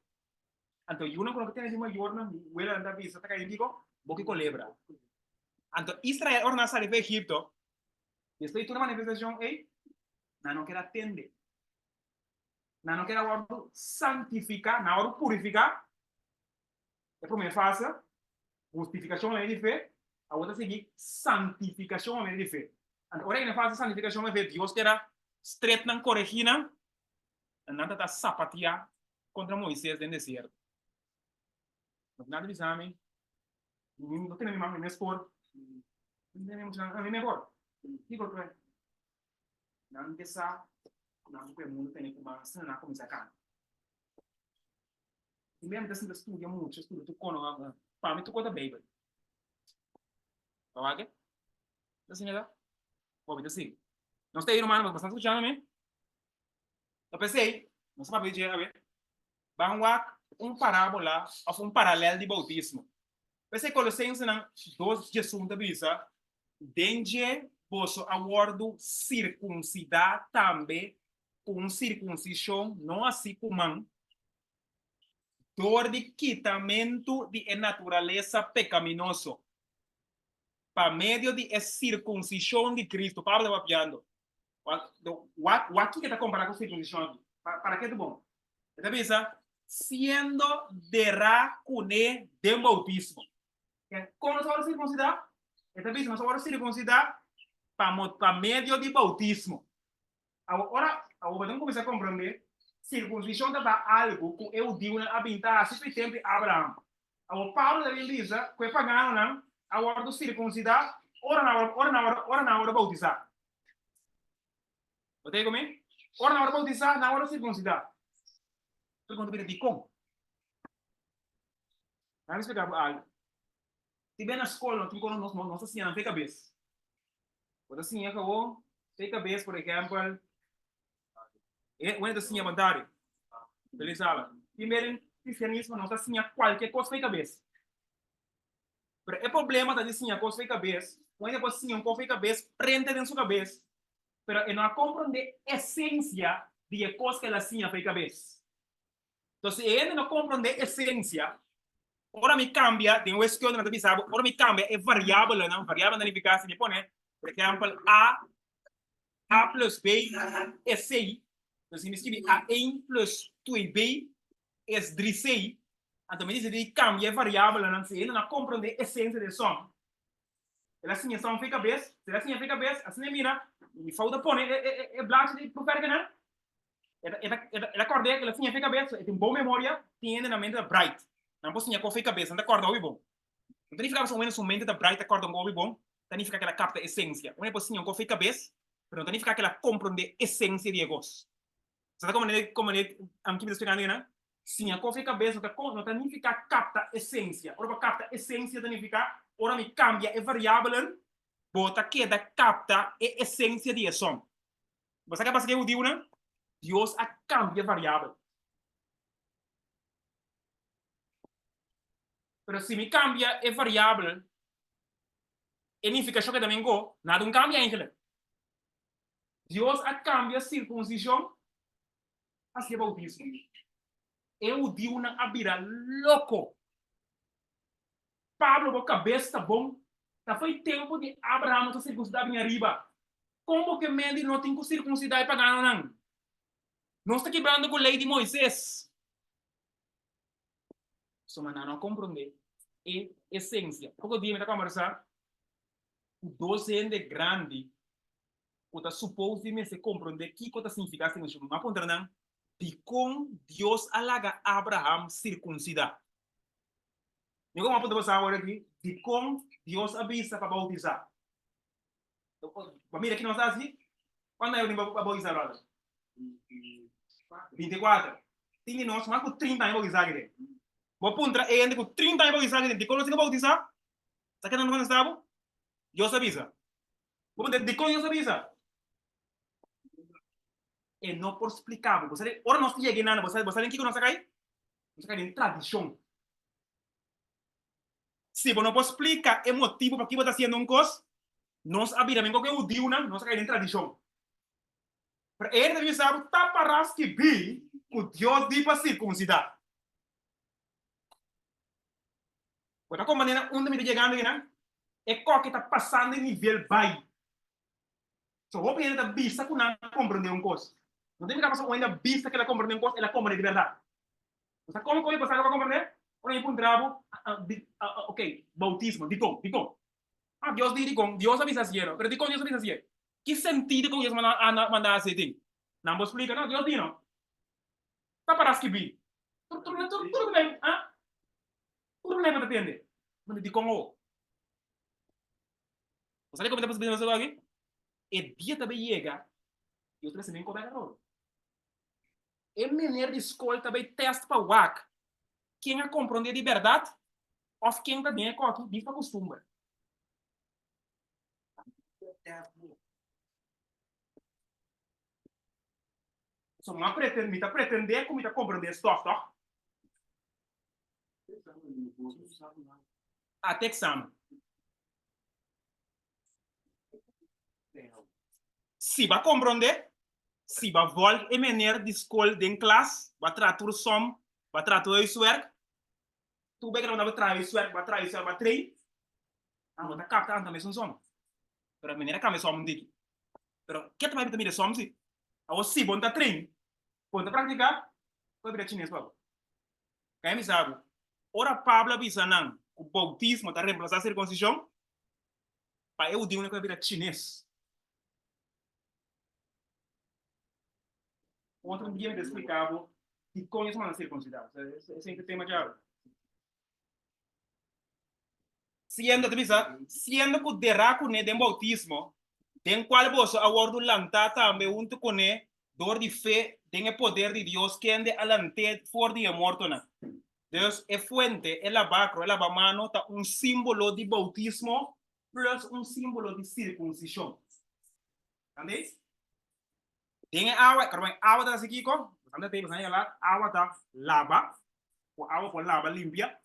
[SPEAKER 2] Então, eu não coloquei em maior na huela da vista, tá caindo digo, boque colebra. Então, Israel ora na sala de Egipto, Esta é uma manifestação, não quer atender. Não quer agora santificar, não agora purificar. É a primeira fase, justificação é de fé. A outra seguir, santificação é de fé. Agora, na fase de santificação é de fé, Deus quer estreitar, corrigir, não está sapatear contra Moisés no deserto. Nada de exame, não tem nenhuma escola, não tem nenhuma escola. Digo que não deixa, não tem mundo tem que começar a começar a cantar. E mesmo assim, estuda muito, estuda tu cono, para mim tu conta bem, tá ok? Assim é, vou ver assim. Nós temos irmão, bastante escutando, né? Eu pensei, não sei para ver, a ver, vamos parábola, ou paralelo de bautismo. Pensei que Colossenses 2:18 diz, dengue posso aguardo circuncidar também com circuncisão, não assim como dor de quitamento de natureza pecaminoso, para meio de circuncisão de Cristo. Pablo estava piando. O aqui que está comparado com circuncisão, para que é bom? Está pensando, sendo derracune de bautismo. Como nós vamos circuncidar? Está pensando, nós vamos circuncidar para meio de bautismo. Agora vamos começar a compreender. Circuncisão é algo que eu digo na habitar sempre tempo de Abraão. O Paulo também diz que é pagano, não? Agora do circuncidar, ora na hora bautizar. Você comigo? Ora na hora bautizar, na hora circuncidar. Pergunta de como? Vamos explicar algo. Se bem na escola, não se assim, não tem cabeça. Quando assim, acabou, tem cabeça, por exemplo, onde assim é vontade. Beleza? Primeiro, cristianismo não está assim qualquer coisa tem cabeça. Mas o problema da assim coisa tem cabeça, quando você assim um coisa tem cabeça, prende em sua cabeça, mas não compreende a essência de coisa que ela assim tem cabeça. Então, se ele não compreende a essência, ora me cambia, tem uma questão na cabeça, ora me cambia é variável, não? Variável na eficácia, me põe, por exemplo, A plus B é C. Então, se me escreve A1 plus 2B é 3C. Então, me diz que cambia é variável, não? Se ele não compreende a essência de som. Ela assim, só fica cabeça, se ela assim fica cabeça, assim mira, e falta pôr, é black de profere que não? Ela acordei que ela assim fica cabeça, tem boa memória, tem na mente da bright. Não posso assim, fica cabeça, não acorda o bom. Não tem que ficar sua mente da bright, acorda o bom, tem que ficar que ela capta a essência. Uma posso assim, fica cabeça, mas não tem que ficar que ela compreende a essência de negócio. Sabe como ele aqui me explicando, né? Sim, a coisa cabeça não tem que ficar capta a essência. Ora, capta a essência, tem que ficar, ora me cambia, é variável, bota que da capta a essência de som. Você quer passar que eu digo, né? Deus a cambia variável. Mas se me cambia é variável, significa que também go, nada cambia ainda. Deus a cambia circuncisão, assim é bautismo. Eu digo na abira louco. Pablo, a cabeça bom. Já foi tempo de Abraão não circuncidar minha riba. Como que Mendy não tem que circuncidar e pagar não? Não está quebrando com a lei de Moisés. Só não compreender a essência. Pouco dia me está conversando. O docente grande, que está suposto de se compreender o que está significando isso. Mas contra não, de como Deus alaga Abraão circuncidar. Eu como aponta você agora aqui, de como Deus avisa para bautizar. Mira aqui não está assim? Quando é o tempo para bautizar agora? 24. Tem nós, mas com 30 anos bautizar aqui. Vou apontar ainda com 30 anos bautizar aqui. De como você bautizar? Sabe que não estava? Deus avisa. Vamos dizer, de como Deus avisa? É não por explicar. Você, ora nós temos aqui nada. Você tem que nós sacar? Nós sacar em tradição. Se você não pode explicar o motivo para que você está fazendo uma coisa, nós abrimos qualquer motivo, nós sacar em tradição. Para ele também sabe, taparás que vi o Deus de para circuncidar. Porque como maneira onde me está chegando aqui, é qual que está passando em nível baixo. So, vos piensas da vista que não compreende coisa. Não tem que passar com ainda vista que ela compreende coisa, ela compreende de verdade. O sea, como você vai compreender? Quando eu trabo, ok, bautismo, dicom. Ah, Deus diz dicom, Deus avisa cielo, pero dicom Deus avisa cielo. Que sentido com Deus manda esse ting? Não vou explicar, não, Deus diz não. Tá para escrever. Tudo bem, ah? Tudo bem para entender. Mas dicom o. Você sabe como está pensando aqui? E dia também chega, e outro também come error. E maneira de escolha também testa para o WAC. Quem a compreender de verdade, ou quem também é coque, diz para costume. So, ma pretender como está compreender stuff, toch? Até exame. Se vai compreender, se vai voltar e maneira de escolha de classe, vai tratar o som, vai tratar o suer, tu bem que não vai trazer o suer, vai trazer o suer, vai trazer. Ah, vai captar também som som. Pero a maneira que a som diz. Pero que também também de som se. A se bom tá trein, bom tá praticar, vai virar chinês para. Quem me sabe? Ora Pablo bisanang, o bautismo tá reemplazar a circuncisão. Para eu digo que vai virar chinês. Outro dia me explicava que conheço uma circuncisão. Esse é o tema de aula. Siendo que o deraco ne den bautismo, den qual você aguardo lantar também junto com ne dor de fé, den o poder de Deus que ande alante for de morto na. Deus é fuente, ela bacro, ela mano tá símbolo de bautismo plus símbolo de circuncisão. Entendeu? Tem água, cara, água da aqui com, anda tem bastante lá, água da lava, o água com lava limpia,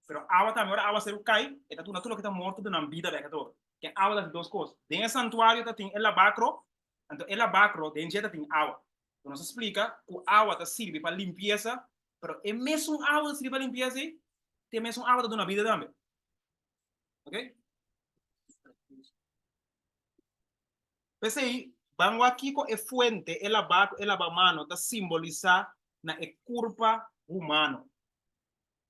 [SPEAKER 2] pero água também agora água ser cai, e tá tudo que tá morto na vida da todo. Que água das duas coisas. Tem santuário tá tem ela bacro, então ela bacro tem jeito tem água. Então nos explica que água tá serve para limpeza, pero é mesmo água serve para limpeza, tem mesmo água da vida também. Ok? Pensei Bango aqui com é fuente, ela mano, tá simbolizar na é curva humano.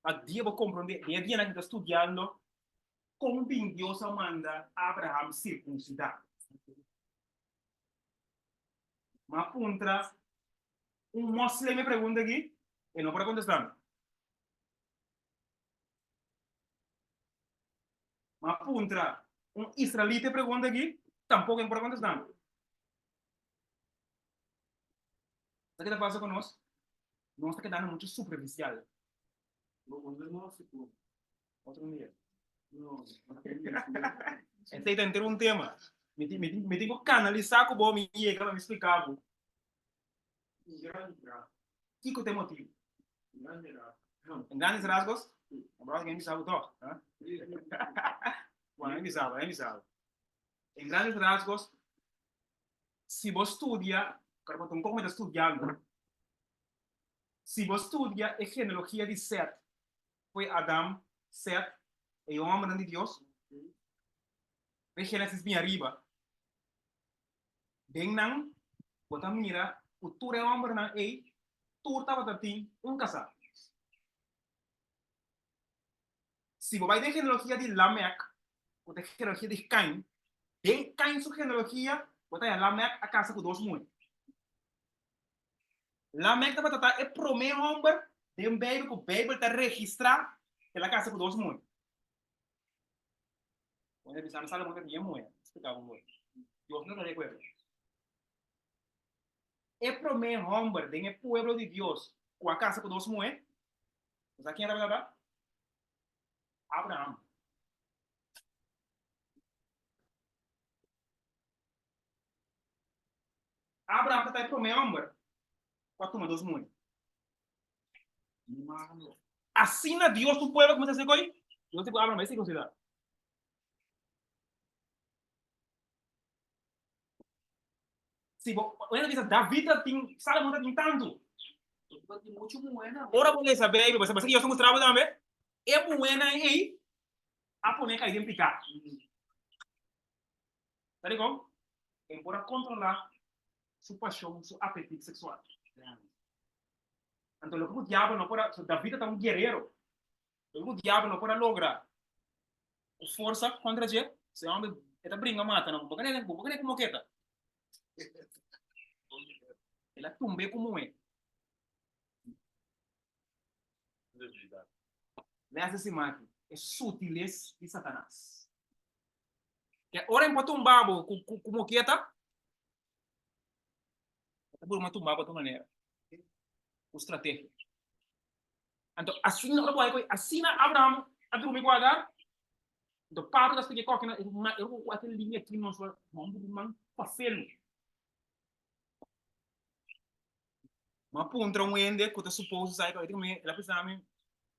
[SPEAKER 2] A dia vou compreender, dia que está estudando como Deus manda Abraham circuncidar. Mas contra moslem me pergunta aqui, e não pode contestar. Mas contra israelita pergunta aqui, tampouco não pode contestar. O que está passando conosco? Nós estamos quedando muito superficial. Outro dia. Esse aí tem um tema. Me tenho que canalizar com o bom me me explicar. O que tem motivo? Em grandes rasgos? Agora quem me sabe todo. Bom, me sabe. Em grandes rasgos, se você estuda, um pouco mais estudando. Se você estuda a genealogia de Seth, foi Adão, Seth, e o homem de Deus, ve Gênesis bem arriba. Bem não, bota mira, o tur é homem não é, tur estava tendo casal. Se você vai de genealogia de Lameque, ou de genealogia de Caim, bem Caim sua genealogia, bota a Lameque a casa com 2 mulheres. Lameque estava tratando é primeiro homem de bebê que o bebê está registrado na casa com 2 mulheres. Quando ele pensava, sabe muito bem mulher, explicava muito. Deus não recuerda. É primeiro homem de povo de Deus com a casa com 2 mulheres. Sabe quem era verdade? Abraão. Abraão está primeiro homem com a turma 2 mulheres. Assim na Deus tu pueblo começa a ser coi. Deus tipo Abraão vai ser considerado. Se você diz David tem Salomão tem tanto. Ora você saber, você que eu sou mostrado também. É buena aí a poner que identificar. Tá ligado? para controlar su pasión, su apetito sexual. Entonces, lo que el diablo no puede, David es un guerrero. Lo que el diablo no puede lograr, fuerza contra él, se hombre, esta brinca mata, no, porque no es como que esta. Ela tumbe como é. Nessa semana, é sutilez de Satanás. Que ora em patum babo, como que tá? Tá por uma tumbaba de maneira. O estratégia. Então, assim não vai, assim Abraão, a dormir guardar. Então, para das que coque na, eu aquele linha aqui não só, não papel. Mas puntra ende, que tá suposto sair, que ela precisa me,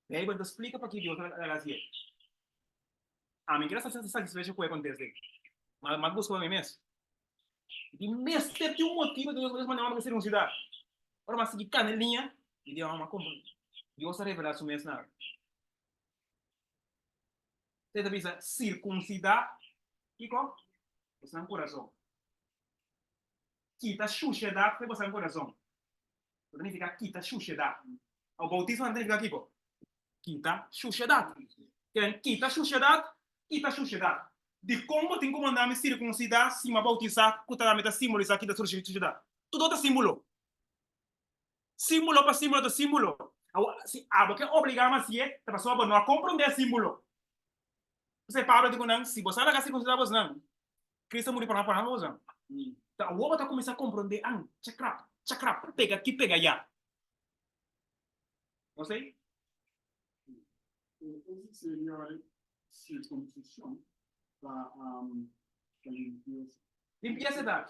[SPEAKER 2] daí vai explica para que Deus ela assim. A mim que essa satisfeita com o que acontece. Mas busca para mim mesmo. E mesmo tem um motivo de Deus mandar uma circuncidar. Ora, mas se canelinha, e Deus uma compra. Deus a revelar su mesmo nada. Você precisa circuncidar, Kiko? Você não coração. Quita xuxedad, foi você no coração. Significa quita xuxedad. O bautismo não significa Kiko. Quita xuxedad. Quita xuxedad, quita xuxedad. De como tem que mandar me circuncidar, se me bautizar, que está simbolizar quita xuxedad. Tudo é símbolo. Símbolo para símbolo de símbolo. Se porque obrigamos a ser, a pessoa não compreender símbolo. Você Pablo diz não, se você não circuncidar você não. Cristo morreu para nós não. Então, o homem está começando a compreender, chakrap, pega aqui, pega já. Não sei?
[SPEAKER 7] Esse seria a circuncisão para limpieza.
[SPEAKER 2] Limpieza da.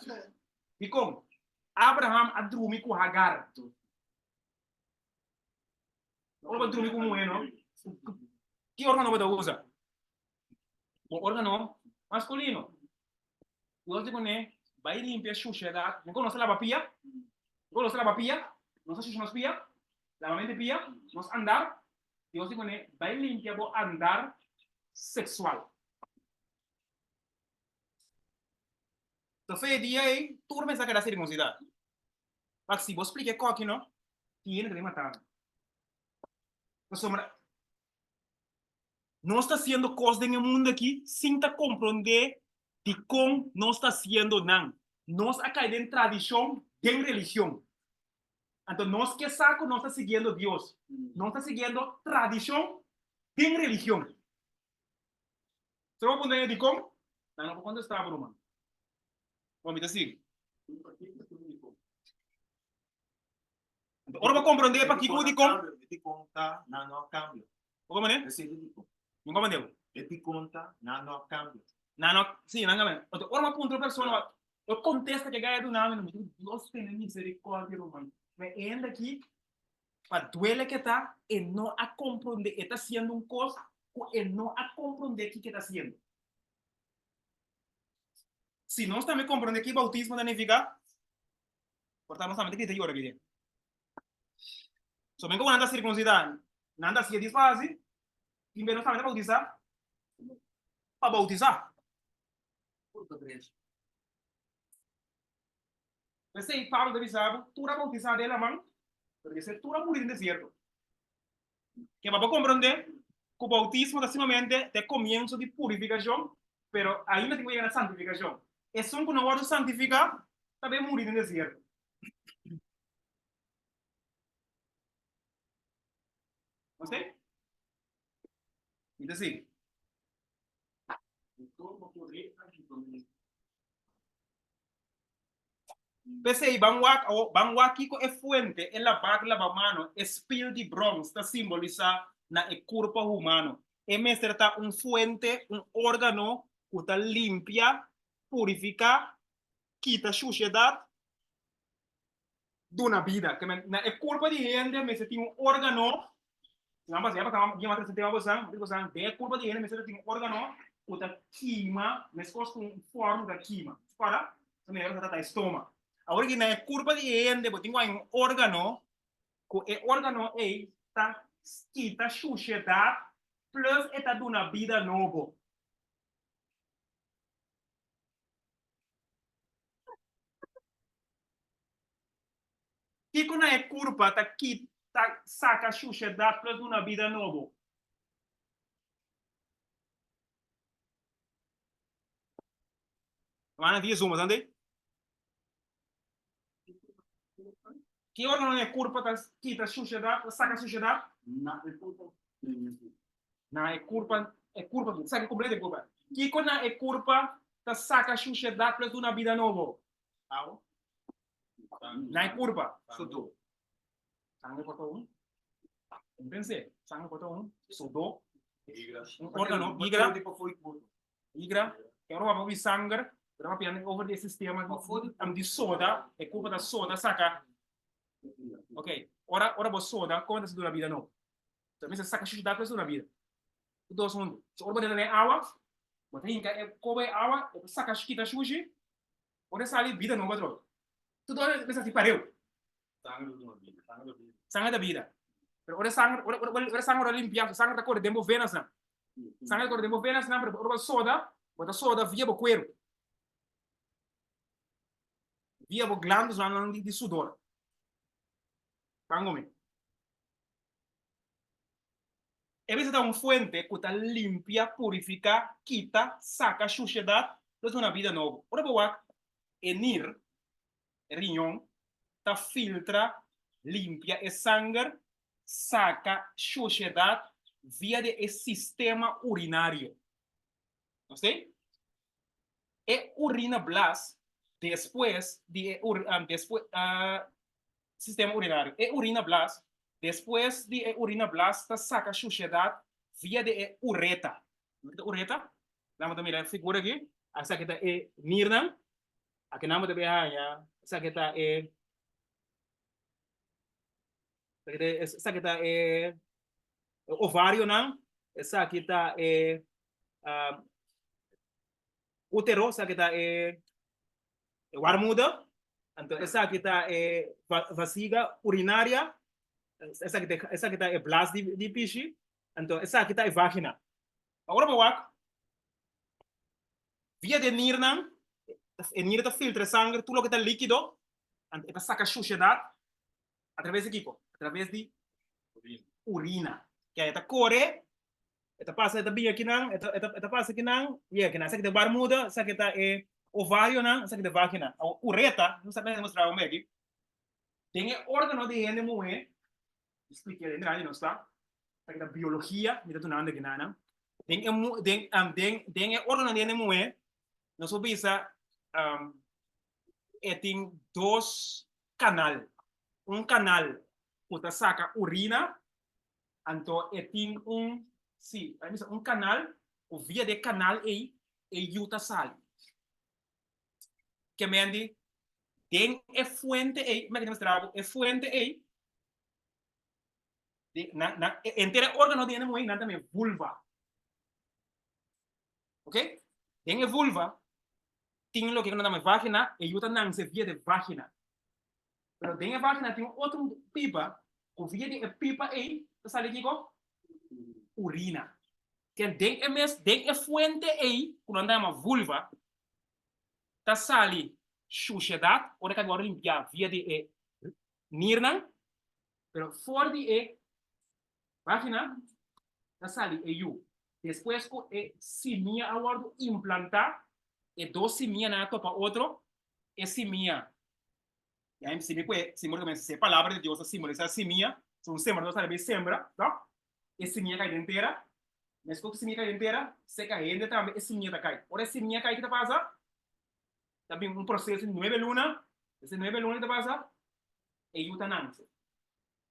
[SPEAKER 2] E como? Abraham a dormir com Hagar. Olha dormir com mulher, não? Que órgão você usa? O órgão masculino. Você conhece? Vai limpar a suciedade. Não conhece a pia? Não conhece a pia? Não sei se nós pia? Lavamento pia? Nós andar? E você conhece? Vai limpar o andar sexual. Então, foi dia aí, turma essa que dá circuncidade. Mas se você explica qual aqui, não? Tiene que matar. Não está sendo coisa no mundo aqui, sem compreender de como não está sendo não. Nós acá em tradição, em religião. Então, nós que saco não está seguindo Deus. Não está seguindo tradição, em religião. Você vai poder de como? Não vou contestar, Bruno. Vamos ver assim. Ora vou compreender para que como de como?
[SPEAKER 6] Ti conta, não cambia.
[SPEAKER 2] Como é?
[SPEAKER 6] Esse tipo.
[SPEAKER 2] Não compreendeu?
[SPEAKER 6] Ti conta, não cambia.
[SPEAKER 2] Não, sim, não cambia. Ora uma ponto pessoa, eu contesto que ganha do nome, não me Deus tem misericórdia, Romano. Mas ainda aqui, para duele que está, e não a compreender, está sendo coisa, e não a compreender o que está sendo. Se nós também compreender que bautismo não significa, portanto, nós também tem que ter hora aqui. Somente quando anda circuncidar, não anda se desfase, e nós também bautizar, para bautizar. Mas se Pablo deve saber, tu a bautizar dela, mano, porque se tu a morir no deserto. Que para compreender que o bautismo é simplesmente o comienzo de purificação, pero ainda tem que chegar na santificação. É só quando o santificar, também morir no deserto. Ok? Então, assim. Pensei, aqui com a fuente, ela bate lava mano, espelho de bronze, está simbolizar na corpo humano. E mestre está fuente, órgano, que está limpia, purifica, quita suciedade de uma vida. Que na corpo de gente, mestre tem órgano, não mas é para que mais tem uma coisa, é corpo de gente, mestre tem órgano, que está queima, mas com forma da queima. Para, também está estômago. Agora que na curva de gente, tem um órgano, que o órgano está quita suciedade, plus está dando uma vida nova. que quando é curva tá aqui tá saca sociedade plus uma vida nova. Mana via zoomas ande? Que órgano é curva tá quita sociedade, saca sociedade?
[SPEAKER 7] Na época,
[SPEAKER 2] Não é curva, saca completa curva. Que quando é curva tá saca sociedade plus uma vida nova. Não é curva, sudo. Sangue por Entonces, sangue por sudo. Órgano, migra. Migra. Que ora vamos sangue. Pero piano over the sistema di soda e curva da soda saca. Ok. Ora vos soda como se dura vida no. Também se saca chuchu da pessoa na vida. Dois mundos. Se ora botar água, botar em que cobre água, saca chiquita chuchu. Ora sai vida não vai tudo é pensa tipo pareu. Sangue da vida. Pero ora sangue ora limpia, sangue da cor de venas na. Sangue da cor de venas na, pero ora soda, bota soda via bo cuero. Via bo glândulas lá de sudor. Pangome. E vezes da fuente que está limpia, purifica, quita, saca suciedade, é uma vida nova. Ora boa, enir, riñón, ta filtra, limpia e sangue, saca suciedade via de sistema urinário. ¿No sé? E urina blas después de sistema urinário. E urina blas después de urina blas saca suciedade via de ureta. Ureta, vamos a mirar a figura aqui. Essa aqui é nirna. Aqui namo de behanha. Essa aqui é ovário não. Essa aqui é útero, essa aqui é warmuda. Então essa aqui é vasilha urinária. Essa aqui é blas de pichi. Então essa aqui é vagina. Agora vou via de nirna, nirna filtra sangue, tudo que está líquido, então saca suciedade através de equipo, através de urina. Que aí corre, passa bem aqui não, passa aqui não, e aqui não, essa aqui é bermuda, essa aqui é ovário não, essa aqui é vagina. A ureta, não sabemos mostrar o aqui. Tem órgano de gente mulher, expliquei ainda não está. Essa aqui é biologia, me dá tu nada aqui não. Tem órgano de gente mulher, nós vamos tem dois canais. Canal que saca urina, então tem canal, o via de canal e yuta sal. Que mende, tem fuente e, como é que mostrar? Fuente e, entre órgano de animal não também vulva. Ok? Tem vulva, tem o que nós chamamos vagina e yuta não se via de vagina. Pero tem a vagina tem outro pipa, o via de pipa e sai aqui com urina. Que tem a fuente e quando andamos vulva, tá sali suciedade, ora que agora limpar via de nirna, pero fora de vagina, tá sali eu. Depois com simia agora implantar e dois simia na topa outro, simia. E aí se me começa a palavra de Deus a simbolizar simia, são sembra, nós sabemos sembra, tá? E simia cai inteira, mas quando simia cai inteira, se cai ainda também, simia tá cai. Ora simia cai que tá passa, também processo de 9 lunas, esse 9 lunas tá passa, e eu tá nanse.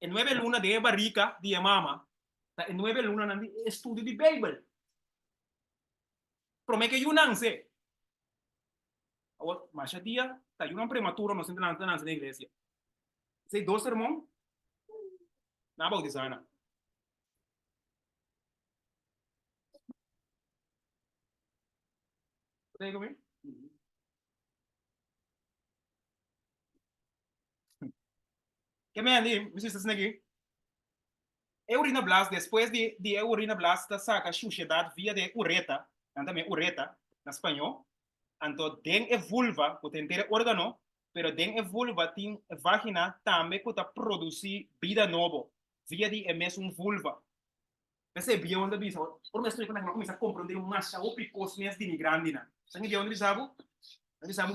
[SPEAKER 2] E 9 lunas de barriga, de mama, tá? E 9 lunas na estudo de Bíblia. Promete que eu nanse. Mas dia tá um prematuro no centro da igreja. Sei dois sermão na bautizana. Tá comigo? Que me andi, me disse aqui. Urina blast, depois de urina blast, saca suciedade via de ureta, também ureta, na espanhol. Então, tem vulva, o tem órgano, pero den a vulva tem vagina também que produzir vida nova via de é mesmo vulva. Esse é bem onde bisa. Por mais que eu comece a compreender mais chavo picos mesmo de grande na. Sangue de onde bisabo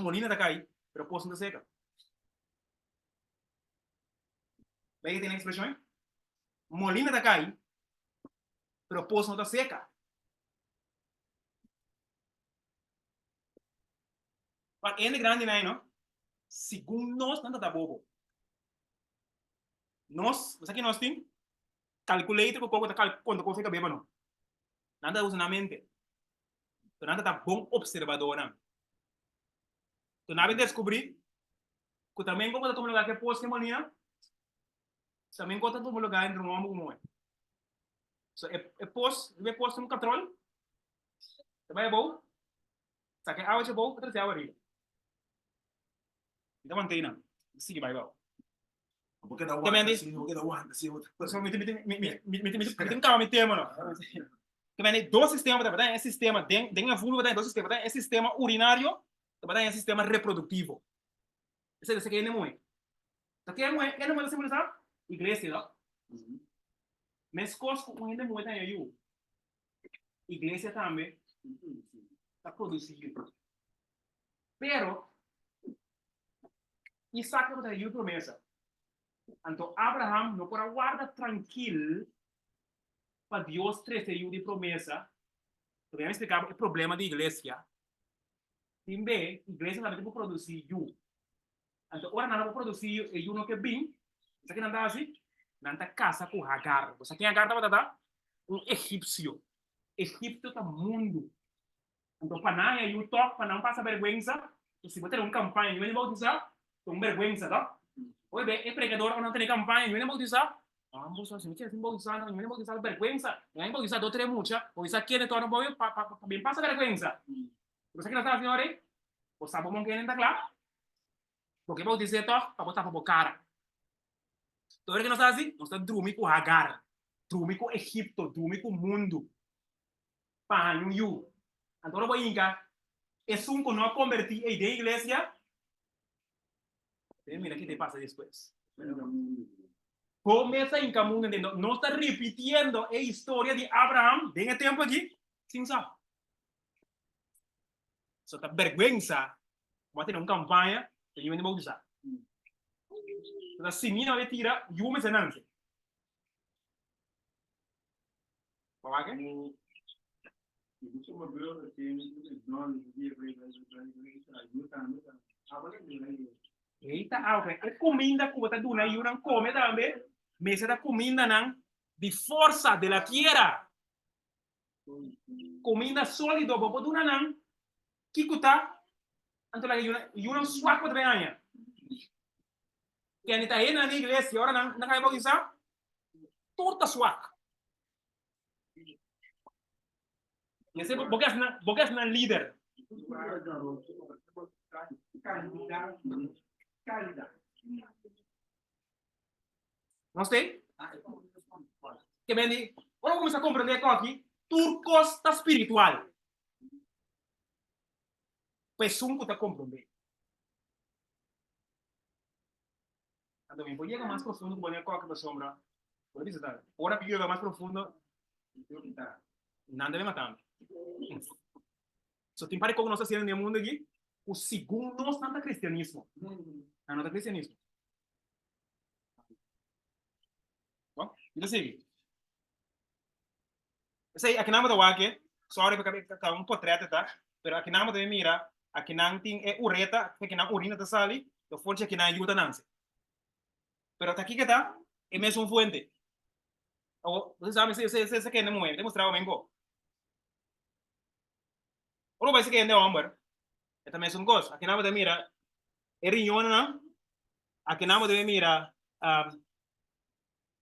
[SPEAKER 2] molina da cai, pero posso não seca. Vai que tem expressão? Molina da cai, pero posso não seca. Mas é grande não? Segundo nós não tá bobo. Nós, você que nós tem calculator que pouco tá quando você fica bêbado não. Nada usa na mente. Então nada tá bom observador não. Então nada descobrir que também como tá tomando lugar que pôs que molina, também conta tomando lugar entre um homem como é. So é pôs no controle. Também é bom. Sabe a água é bom, outra é água ali. Então mantém não. Sigue vai vai.
[SPEAKER 6] Porque da
[SPEAKER 2] Também
[SPEAKER 6] wanda,
[SPEAKER 2] diz-
[SPEAKER 6] sim, porque da wanda, sim, outra coisa.
[SPEAKER 2] So me calma me tema não. Também dois sistemas, tá? É sistema tem a vulva, tem dois sistemas, é sistema urinário, tá? É sistema reprodutivo. Esse é que é muito. Tá que é muito simbolizar igreja, não? Mas coisas que ainda muito aí eu. Igreja também tá produzindo. Pero Isaac não tem promessa. Então Abraham não pode guardar tranquilo para Deus trazer de promessa. Eu vou explicar o problema da igreja. Também, a igreja não pode produzir you. Então, ora não pode produzir you no que bem. Isso aqui não dá assim. Não está casa com Hagar. Você quem Hagar estava um egípcio. Egipto está mundo. Então, para não é you talk, para não passar vergonha. Se você tem campanha, eu não vou dizer, tem vergonha, tá? Oi, bem, é pregador, não tem campanha, eu não vou dizer. Ambos assim, que assim, vou dizer, eu não vou dizer vergonha. Eu não vou dizer doutora mucha, vou dizer que ele torna bom, para bem passar vergonha. Você que não está senhora? Você sabe como que ele está claro? Porque vou dizer, tá? Para botar para a cara. Então, que nós assim, nós estamos dormindo com Hagar, dormindo com Egipto, dormindo com o mundo. Para o you. Então, eu vou indicar, é um que não converti a ideia da igreja. Mira o que te passa depois. Começa em caminho, não está repetindo a história de Abraham, tem tempo aqui, sim, sabe? Só está vergonha, vai ter uma campanha, e eu não vou usar. Então, se minha vai tirar, eu me senão. Vai lá,
[SPEAKER 7] Isso é uma coisa que nós
[SPEAKER 2] eita, é comida que você dá, eu não come também, mas é comida não, de força da terra. Comida sólida, você dá não, que está, então eu não suaco de banha. Que a gente está aí na igreja, agora não vai usar, torta suaco. Esse porque é líder. Não sei? Que bem, vamos começar a compreender aqui, turcos está espiritual. Pessoa que está compreendendo. Também pode ir mais profundo que pode colocar a sombra. Pode visitar. Ora que eu mais profundo, nada me matando. Só tem para como nós estamos no mundo aqui, o segundo nós não cristianismo. Não está cristianismo. Bom, então siga. Sei, aqui não é aqui, sorry porque está um portrait, tá? Pero aqui não é mira, aqui não tem ureta, aqui não urina da sali, eu forte aqui não ajuda não. Pero aqui que tá, é mesmo fuente. Ou você sabe se que não é, demonstrar o mengo. Ora vai se que é o amor. É também um gosto. Aqui não é mira, é riñón não? Aqui não é mira,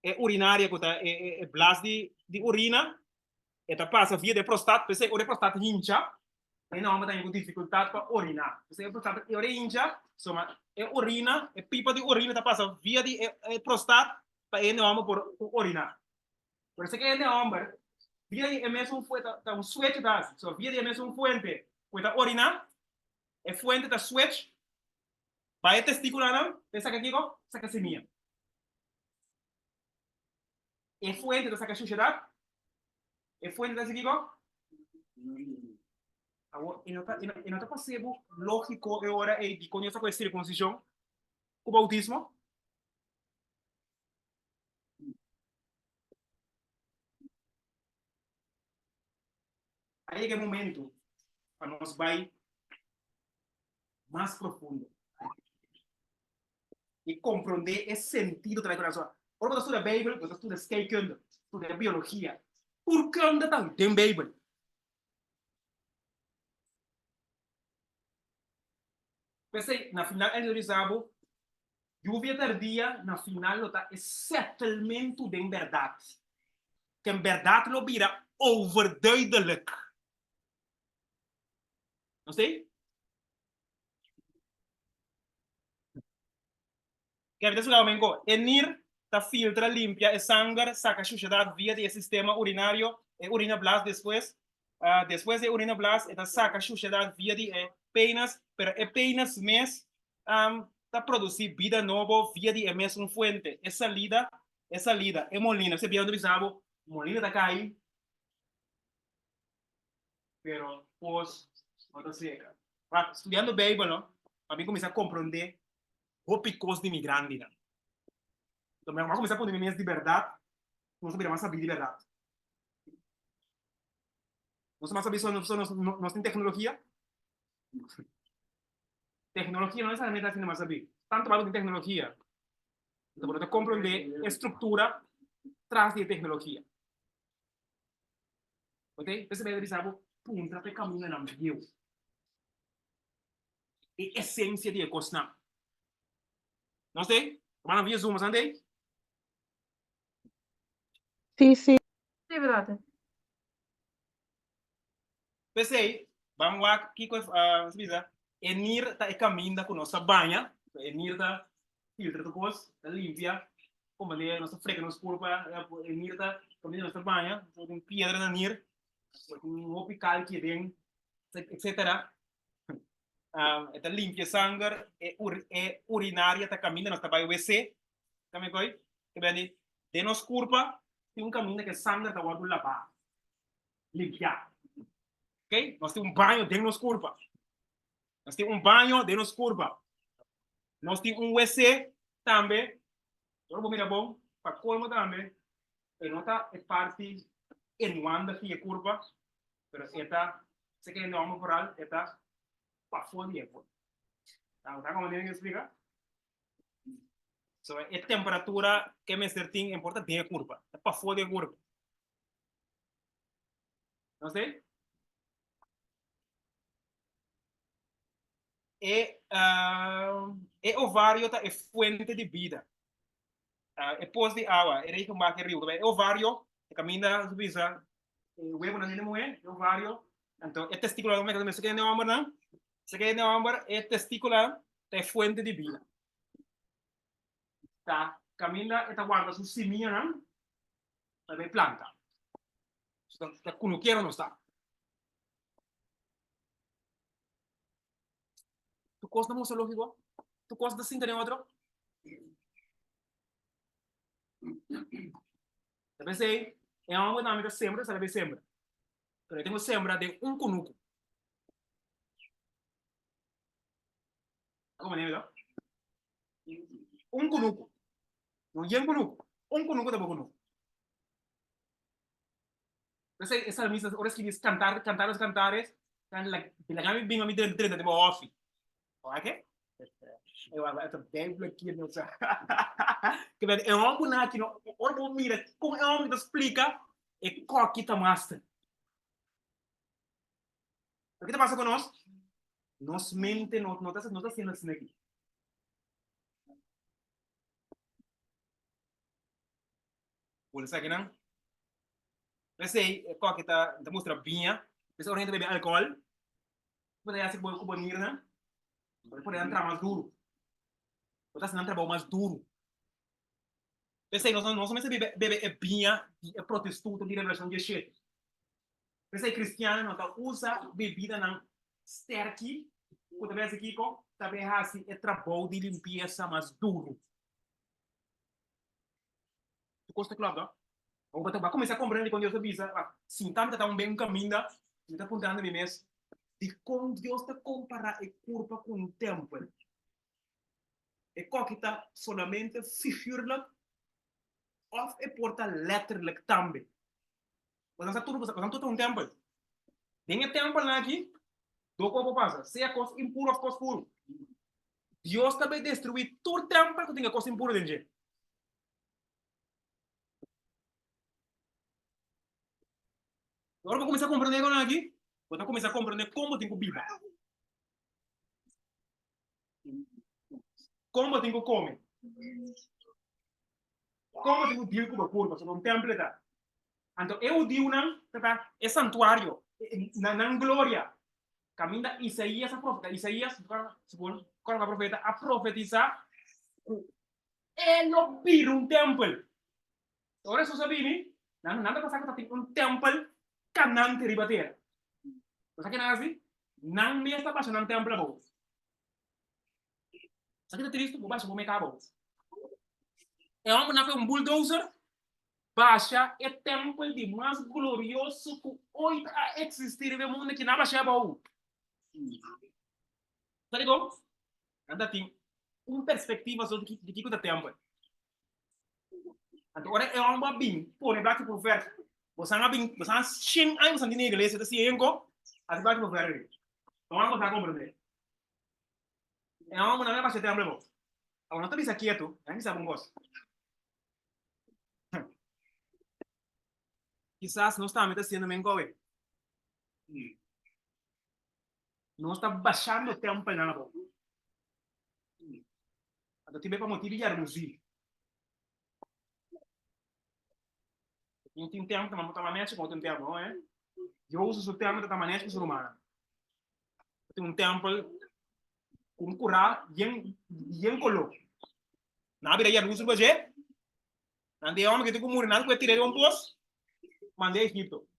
[SPEAKER 2] é urinária que tá, é blas de urina. Eta passa via de prostate, perché o de prostate hincha, e não tem com dificuldade para urinar. Perché o prostate é hincha, insomma, é urina, é pipa de urina, tá passa via de prostate, para ele não por urinar. Por isso que ele não via de mesmo fuente, tá um switch das, so via de mesmo fuente, que tá urinar, é fuente da switch, Vai testículo não, pensa que aqui, saca semilla. É fuente da saca sociedade? É fuente da aqui, agora, e não tá passando lógico agora é de conhecer com a circuncisão, o bautismo. Aí é o momento para nós vai mais profundo e compreender esse sentido da coração. Quando você estuda a Bíblia, você estuda skeikunde, estuda biologia. Por que anda tanto tem Bíblia? Pensei, na final, ele dizia, lluvia tardia, na final, está é settlemento de verdade. Que em verdade lo vira overduidelijk. Não sei? Que é realmente, enir ta filtra, limpia e sangue, saca suciedade via do sistema urinário e urina blas depois. Depois de urina blas, esta saca suciedade via de penas, pero é penas mes ta produzir vida nova via de mesma fuente. Essa lida, é molina. Você vê onde bisabo, molina ta cai, pero pues, não seca. Estudando Bíblia, não? A mim começa a compreender o picos de migrante. Então, vamos começar a poner de verdade, nós sabemos saber de verdade. Nós sabemos nós tem tecnologia. Tecnologia não necessariamente assim mais saber. Tanto valor de tecnologia. Então, para compreender a estrutura traz de tecnologia. Ok? Você vai dizer, punta para caminho na meio. E essência de ecosistema. Não sei? Vamos ver zoom, andei?
[SPEAKER 4] Sì, sì.
[SPEAKER 3] Sì, vedete.
[SPEAKER 2] Pensei, vamos lá, que coisa, enir tá e caminho com nossa banha, enir tá filtra do cos, tá limpia, como ali nossa freca, nossa curva, enir tá caminho nossa banha, tem pedra na nir, tem opical que vem, etc. Tá limpia sangue, é urinária, tá caminho nossa banha WC, também coi, que vem de nossa curva, tem caminho que sangue tá guardado lavar, limpar. Ok? Nós temos banho dentro da curva. Nós temos banho dentro da curva. Nós temos WC também. Todo mundo bom. Para colmo também. E não está parte em uma que é curva. Mas está, se quer não vamos falar, está para fora de curva. Tá como ninguém explica? So, a temperatura que me certinho importa dentro da curva. É para fora da curva. Não sei? E ovário é fonte de vida. É pós de água, é rico mais que rio. É ovário, caminha, subisa, o huevo não é mulher, é ovário. Então, é testicular, como é que se quer não não? Se quer não é testicular, é fonte de vida. Tá? Caminha, é guarda sua seminha, não? É planta. Está com quero não está. Tu gosta de museológico? Tu gosta de sinter outro? Deve ser, é uma dinâmica sempre, sabe sempre. Pero tengo sembra de un cunuco. ¿Cómo me llama? Un cunuco. No y un cunuco. Un cunuco de cunuco. Entonces, esa misma, ahora escribís cantares, la gama bien a mí de de ofi. ¿Ok? Eu estou bem bloqueado, não sei. Que é um boneco que não, olha, mira, como é um que explica, é qual que tá master. O que passa conosco? Nossa mente não está sendo assim aqui. Por isso aqui não. Mas sei, qual que tá mostra vinha, mas orienta beber álcool, pode ser bom com banheiro, né? Pode entrar mais duro. Pode ser entrar mais duro. Pensei, nós somente beber vinha, é protestudo de revelação de cheiro. Pensei, cristiano, não usa bebida não sterky, quando vê aqui, também assim é trabalho de limpeza mais duro. Tu gosta claro, não? Ou vai começar a compreender quando Deus avisa, sim, também tá bem caminho, me está apontando me mesmo, de como Deus está comparar o corpo com um templo. É que está solamente figurlijk of é porta letterlijk também. Mas não tudo um templo. Tem um templo aqui, do como passa, seja coisa impura ou coisa pura. Deus também destruir todo o templo que tem coisa impura dentro. Agora vou começar a compreender aqui, vou começar a compreender como tem que viver. Como tem que comer. Como tem que viver com o corpo, sobre um templo. Então, eu digo, é santuário, na glória. Caminha Isaías, a profeta. Isaías, segundo a profeta, a profetizar. Ele não vira um templo. Agora, se você sabe, nada passa que tem um templo canante ribateira. Você quer assim? Não me está passando um templo. Você quer triste? Vou baixar o meu cabo. É um bulldozer. Baixa é templo de mais glorioso que hoje a existir no mundo que não baixa bom. Tá ligado? Anda tem uma perspectiva sobre de que é templo. Agora é uma bem, por exemplo, por ver, você não bem, você não chega aí você não tem igreja, você é enco, as baixo por ver. Então vamos lá compreender. É uma não é baixa templo. Agora não tá bisa quieto, a gente sabe um gosto. Quizás não está me sendo mengoe. Não está baixando o tempo na boca. Então tiver para motivo de armuzir. Não tem tempo para montar uma mecha com outro tempo, não é? Eu uso o tempo da maneira que sou humano. Tem um tempo com curar bien colo. Na vida já uso o projeto. Na de homem que tem como nada que tirar um poço. Mandei Egipto.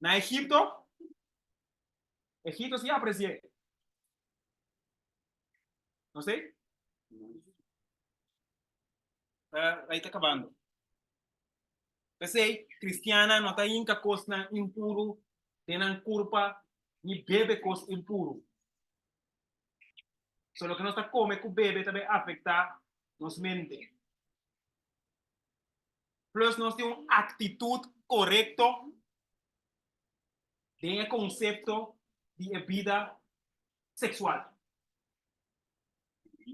[SPEAKER 2] Na Egipto se aprecia. Não sei? Aí está acabando. Pensei, cristiana não está inca coisa impuro, tem culpa, e bebe coisa impuro. Só que nós está come com bebe também afeta nossa mente. Plus nós temos uma atitude correta de conceito de vida sexual.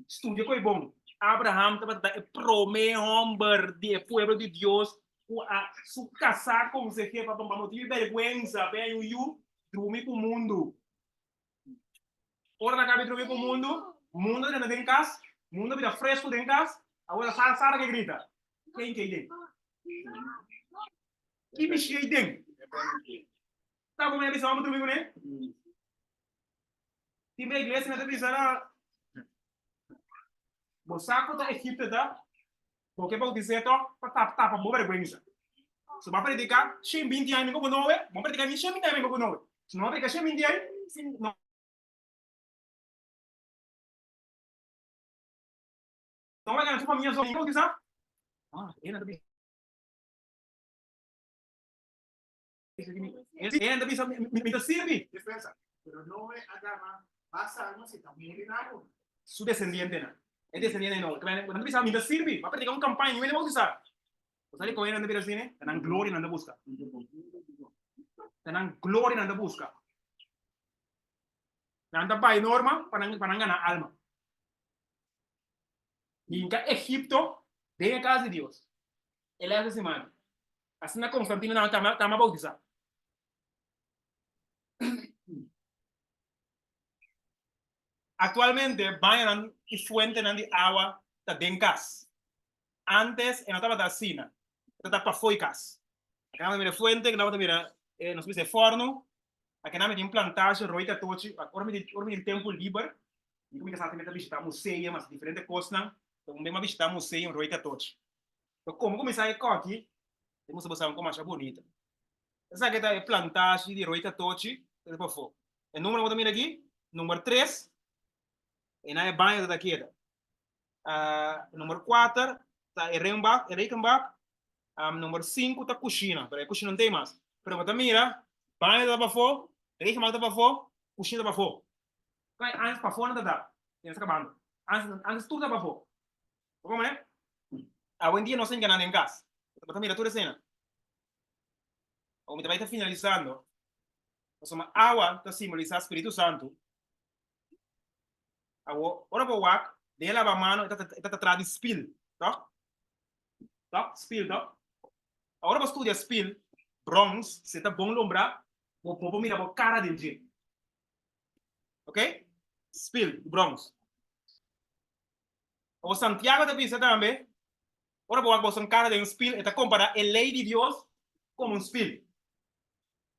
[SPEAKER 2] Estudia que é bom. Abraham estava prometido de povo de Deus a se casar com se que para motivo de vergüenza, bem eu dormir com o mundo. Ora na cabeça dormir com o mundo dentro de casa, mundo vida fresco dentro de casa, agora Sara que grita. Quem que é dentro? Que bicho é dentro? Tá como é que vamos dormir com ele? Tem a igreja na televisão. Você da Egipto da porque para dizer to para boa vergonha. Se vai predicar, sem 20 anos como não é, vamos predicar sem 20 anos como não é. Se não predicar sem 20 anos, não. Não vai ganhar sua minha zona, como diz? Ele também. Ele também me sirve.
[SPEAKER 6] Defensa. Pero no es agarrar, pasa algo si también miramos.
[SPEAKER 2] Su descendiente não. É descendiente não. Quando bisa me sirve, vai predicar campanha, ele vai usar. Você ali com ele anda vir assim, né? Tá glória anda busca. Tá glória anda busca. Anda vai norma para ganhar alma. E em Egipto, vem a casa de Deus. Ele é essa semana. Assim na Constantino não está mais bautizado. Actualmente, vayan y fuente de agua de gas. Antes, no estaba así, estaba para foicas. Acá me fuente, que no mira, nos dice forno. Acá me tiene plantaje, roita tochi. Ahora me el tiempo libre. Y como que sabe que visitar museu, mas diferentes cosas. Então, mesmo visitar museu, roita tochi. Então, como começar aqui, temos que buscar uma coisa bonita. Essa aqui é plantaje de roita tochi. O número que eu miro aqui, número 3. En na banho da queda. Número 4, tá Reichenbach. Número 5, tá coxina. Pero coxina não tem mais. Pero você mira, banho da para fora, Reichenbach da para fora, coxina da para fora. Vai, antes para fora não dá. Tem essa acabando. Antes tudo da para fora. Como é? Hoje em dia não se engana em casa. Você mira toda a cena. O me vai estar finalizando. Uma água está simbolizando o Espírito Santo. Ora para o wak, de lava a mão, está atrás de spill, tá? Tá? Spill, tá? Agora para estudar spill, bronze, você está bom lembrar, vou mirar a cara dele, gente. Ok? Spill, bronze. O Santiago está pensando também, ora para o wak, você cara de spill, está comparando a lei de Deus como spill.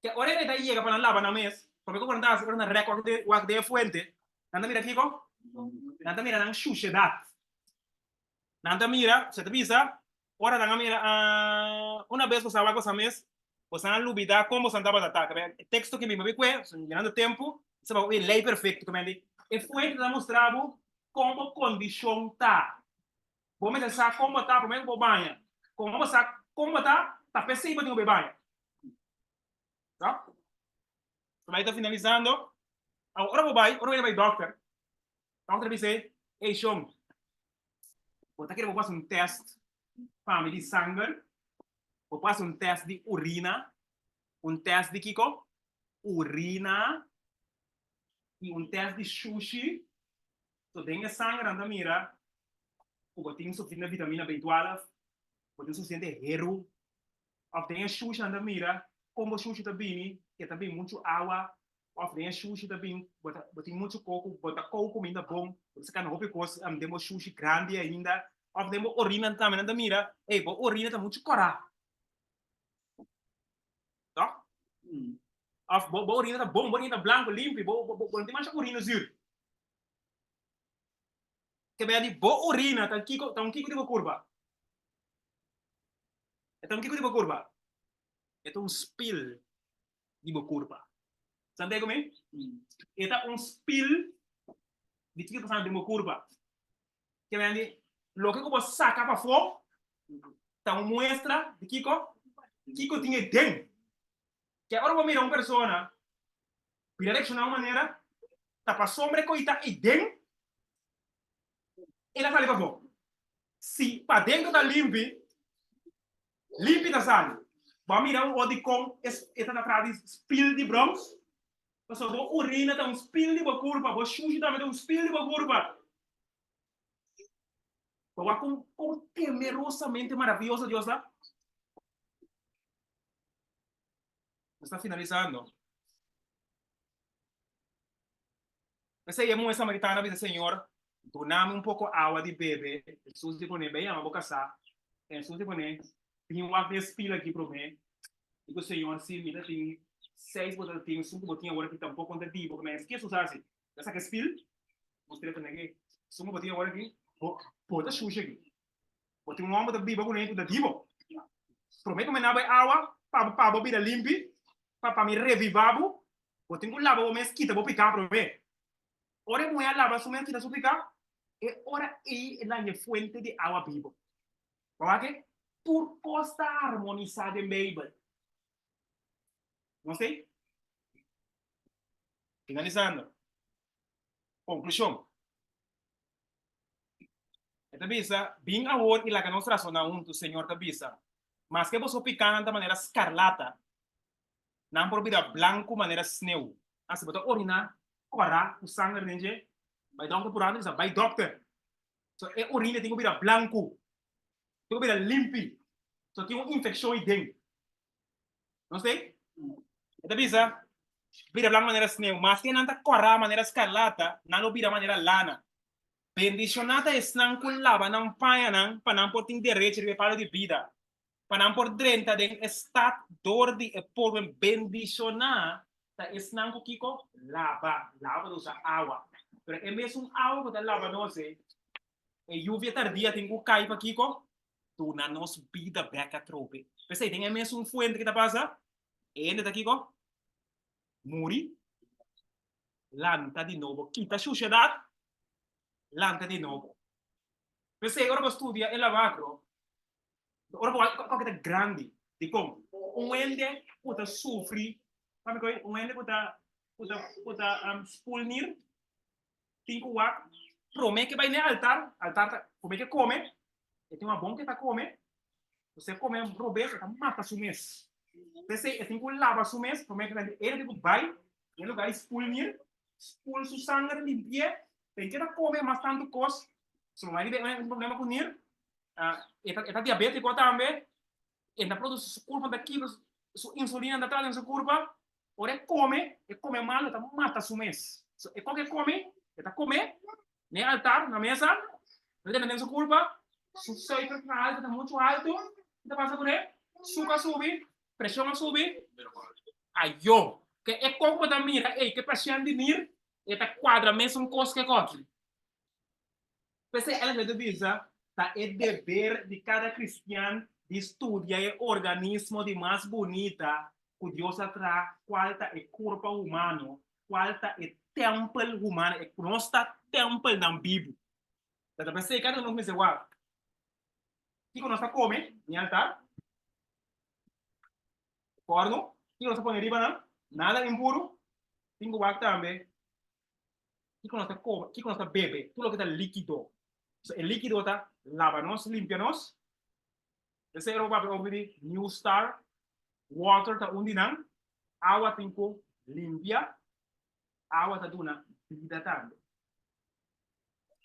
[SPEAKER 2] Que ora ele está chega para lava na mesa, porque quando está na record de wak de fuente, anda mira aqui, nanta mira nang suciedad. Nanta mira, se te pisa, ora nang mira, una vez que estaba con mes, pues han lubida como santa batata. El texto que me vi que, llenando tempo, se va a ver ley perfecto, que me di. E foi que mostrava como condição tá. Vou me pensar como tá, primeiro vou banhar. Como tá possível de banhar. Tá? Vai estar finalizando. Ora vou vai doctor. Doctor dice, hey, Sean, você quer que eu faça teste para medir sangue? Vou fazer teste de urina, teste de Kiko, urina, e teste de sushi. So, tem sangue na mira, porque tem suficiente vitamina B12, porque tem suficiente hierro, ou tem sushi na mira, como sushi também, que também muito água, of tem sushi também, tem muito coco, bota coco ainda bom, você can hope coisa, temos sushi grande ainda, of temos urina também na mira, ei, bo urina tá muito cora. Tá? Of bo urina tá bom, urina tá branco, limpo, bo tem mais urina azul. Que bem ali, bo urina tá um kiko de curva. É um kiko de curva. É um spill de curva. Sabe como é? É um spill de que passando de curva. Que bem ali, lo que você saca para fora, tá uma muestra de Kiko tinha dentro. Que agora vou mirar uma pessoa, direcionar uma maneira, tá para sombra coita e dentro, ela fala para fora. Se para dentro tá limpo tá sal. Vamos mirar o odicon, esta na frase spill de bronze. Mas vou urina tá spill de curva, vou sushi também tá spill de curva. Vou com temerosamente maravilhoso Deus lá. Está finalizando. Essa é uma samaritana, diz Senhor, doname um pouco água de bebê. Jesus te põe bem, a boca sa. Jesus te põe, tem uma despila aqui para mim. E o Senhor, se me dá, tem 6 botas, tem 5 botinhas agora que está um pouco contentivo. Porque me esqueço usar assim. Essa que é espil, mostrei para ninguém. 5 botinhas agora aqui, bota xuxa aqui. Bota um homem da biba com ele, da dibo. Prometo me nabe água, para beber limpe, para me revivabo. Bota um lava, vou me esquita, vou picar para mim. Ora é mulher lava somente da suplicar, e ora é na fuente de água viva. Ok? Por costa harmonizada em Bible. Não sei? Finalizando. Conclusão. Esta bisa, bem a hora e lá que nós razonamos do Senhor da bisa, mas que você picar de maneira escarlata, não por vida branco maneira sneu. Assim, você orinar, correr, o sangue dentro, vai doctor por ano, vai doctor. So, é urina tem que virar branco, tem que virar limpo, so tem uma infecção aí dentro. Não sei? Esta bisa, vira branco maneira sneu, mas que não está correr maneira escarlata, não vira maneira lana. Bendicionata é não culava, não paia, não, para não por ter direito de palo de vida. Para não por drenta de estado dor de por bendicionar, tá é não que lava usa água. Pero é mesmo água que lava não sei. E lluvia tardia tem que cair para Kiko, tu na nos vida beca trope. Pensei tem é mesmo fuente que tá passa, ainda tá Kiko, muri, lanta de novo, quita suciedade. lante de nuevo. Pues ahora estudia el lavacro, ahora qualquer grande, de como, ende puta sofrer, ende puta spulnir, cinco wak, promete que vai no altar, como que come, e tem uma bom que tá come, você come rober, tá mata su mês. Você tem que lavar su mês, promete que ele tipo vai, ele vai spulnir, spul su sangue limpia, tem que tá come mais tanto cos, se não vai ter um problema com ele, está diabético também, ele produz su culpa daqui, su insulina da trás em sua curva, ora come mal, está mata su mês. E qualquer come, está come, no altar, na mesa, não tem sua curva, su sucre está alto, está muito alto, está passa por ele, suca sube, pressão sube, aí eu, que é como da mira, que pressão de mir, está quadra mesmo coisa que corre. Pensei, ela já diz, tá, é dever de cada cristiano de estudar o organismo de mais bonita que Deus traz, qual é o corpo humano, qual é o templo humano, é o nosso templo na Bíblia. Então, pensei, cada um me diz, o que nós come, em altar, forno, que nós põe riba, nada impuro, tem que também, que nós come, que nós bebe, tudo que está líquido. So, el líquido está lavanos, limpianos. Ese era el New Star Water está undinan. Agua tinko limpia. Agua está duna vida también.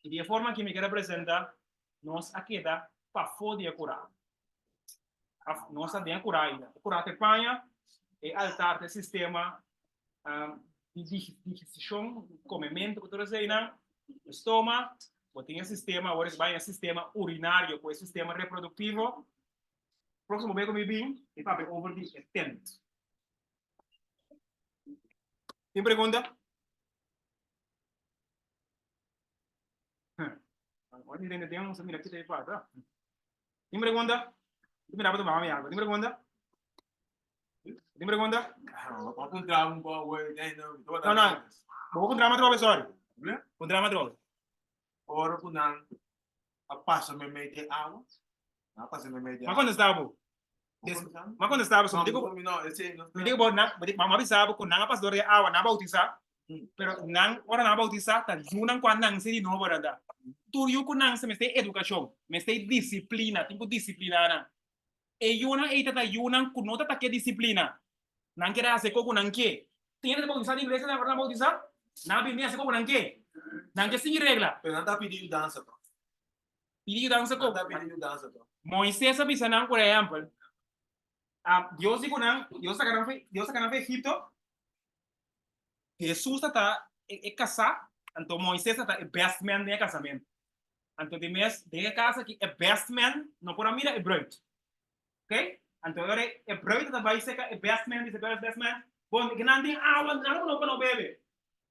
[SPEAKER 2] Y de forma que me quiero presentar, nos queda para poder curar. Nos está curar ainda. Curar te panha, e altar te sistema de digestión, comimento, que todos aí na estômago. Tem o sistema, agora vai o sistema urinário, com o sistema reprodutivo. Próximo vez que me vim, é para over the tent. Tem pergunta? Agora entende, tem um mira aqui tem para. Tem pergunta? Tem pergunta para mim agora. Tem pergunta? Tem pergunta?
[SPEAKER 6] Vou encontrar um bom
[SPEAKER 2] Não. Vou com drama troll, sorry. Com drama troll.
[SPEAKER 6] Ora po nang passa me media água. Não passa me media.
[SPEAKER 2] Mas quando estava? Mas quando estava, só me digo bom, mas avisava que não passou de água, não bautizar. Pero não, ora não bautizar, tá junam quando não se de novo anda. Tu eu que não se me tem educação, me tem disciplina, tem que disciplinar. E eu não eita tá junam que não tá que disciplina. Não quer fazer como não quer. Tem que bautizar em igreja, não bautizar? Não bem fazer como não quer. Não quer seguir regra.
[SPEAKER 6] Pero não está pedindo dança, pô.
[SPEAKER 2] Pedindo dança
[SPEAKER 6] Não
[SPEAKER 2] como?
[SPEAKER 6] está pedindo dança, pô.
[SPEAKER 2] Moisés avisa não, por exemplo. Deus digo não, Deus sacaram do Egito. Jesus está casar, então Moisés está best man de casamento. Então de mês de casa que é best man, não por mira é bruto. Ok? Então agora é bruto da vai ser é best man, diz agora best man. Bom, que não tem água, não bebe.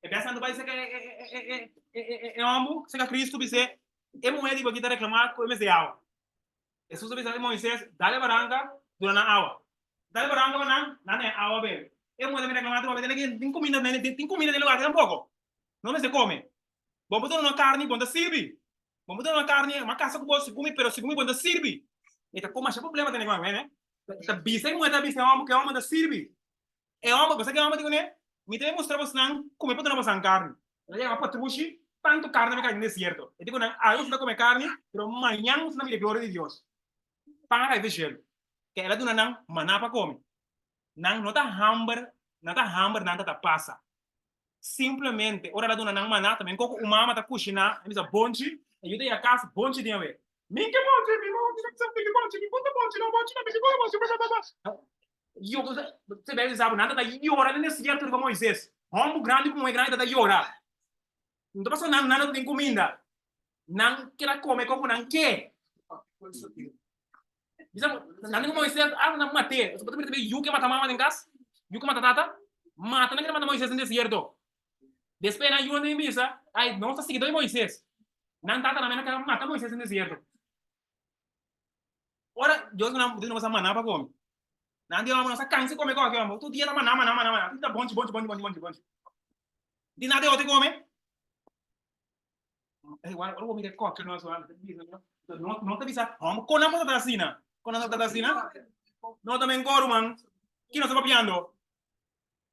[SPEAKER 2] É best man da vai ser é homem, se Cristo dizer, é mulher que está reclamar com esse água. Jesus diz Moisés, dá-lhe baranga, durante a água. Dá-lhe baranga, não é água bebe. É mulher que reclamar, tem comida no lugar tampoco. Não se come. Vamos botar uma carne, bom da sirve. Vamos botar uma carne, uma caça com você come, pero se come bom da sirve. Então como é o problema tem com né? Tá bisa mulher tá bisa homem que é homem da sirve. É homem, você que é homem digo né? Me tem mostrar você não comer para não carne. Ela é uma patruchi, tanto carne me cai no deserto. Eu digo não, eu não come carne, pero amanhã você não me glória de Deus. Para de gelo. Que ela do não maná para comer. Não tá hamburger, não tá passa. Simplesmente, ora ela do não maná também como o mama tá cozinhar, ele diz bonche, e eu dei a casa bonche de ver. Minha bonche, não. E você vê sabe nada da llorar nesse certo como Moisés. Homem grande como é grande da llorar. Não tá passando nada tem comida. Não quer comer como não quer. Nanti como Moisés, não matei. Você pode ver que mata mama em casa, que mata tata, mata, não quer matar Moisés no deserto. Depois na Yuna em missa, aí não está seguindo Moisés. Não tata na quer matar Moisés no deserto. Ora, Deus não vai maná para comer. Não dia não sa canse come qualquer um. Tu dia tá maná. Tu tá bonte. De nada eu te come. igual, algo mire coque, no, no te avisa, vamos con la motatacina, no también coro, man, ¿quién no se va piando?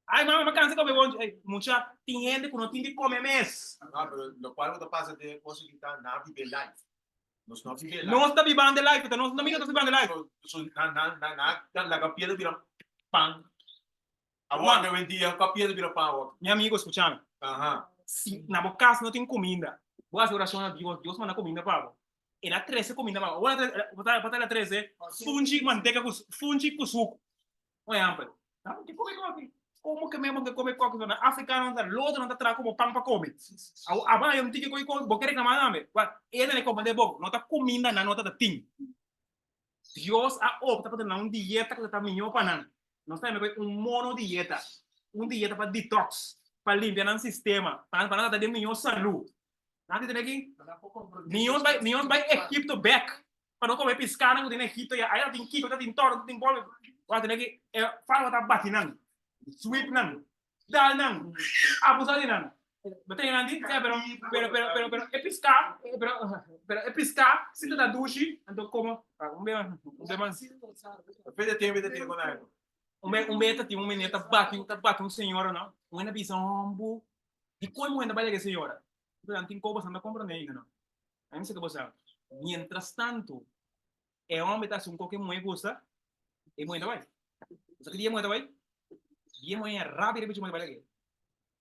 [SPEAKER 2] Ay, mamá, me cansa de comer, mucha, tem gente que não tem de comer mes.
[SPEAKER 6] Ah, pero lo cual no pasa de posibilidad na vive life. Nos não vive life.
[SPEAKER 2] Não está vivendo de life, não está vivendo de life.
[SPEAKER 6] So na la capilla de vira pan. Agora que vendia capilla de vira pan.
[SPEAKER 2] Meu amigo, escúchame.
[SPEAKER 6] Ajá.
[SPEAKER 2] Se na boca casa não tem comida, vou fazer oração a Deus, Deus manda comida para você. Era 13 comida para você. Botar la 13, fungi manteiga com suco. Olha, amplo. Não, que come coque. Como que mesmo que come coque? Na africano não lodo não traz como pão para comer. Agora eu não tenho que comer, porque reclamar nada. Ele não come de boca, não está comida na nota da tim. Deus a opta para ter uma dieta que está melhor para nós. Nós temos mono dieta para detox, para limpar o sistema, para nós ter melhor saúde. Nada tem aqui. Nós vai Egipto back para não comer pescada no Egipto e aí tem Kiko, tem Toro, tem Bolo. Vai ter aqui fala tá batinando, sweep não, dal não, abusar de não. Betul nanti, pero pescar, se tu dá duche, então como
[SPEAKER 6] Fede tem com nada.
[SPEAKER 2] meta tem menina bate senhora não, uma visão e como ainda vai que senhora, então tem como você não compreende não, aí você que você, mientras tanto, é uma meta um qualquer muito gosta, e muito vai, você que dia muito vai, dia muito rápido e muito vai aqui,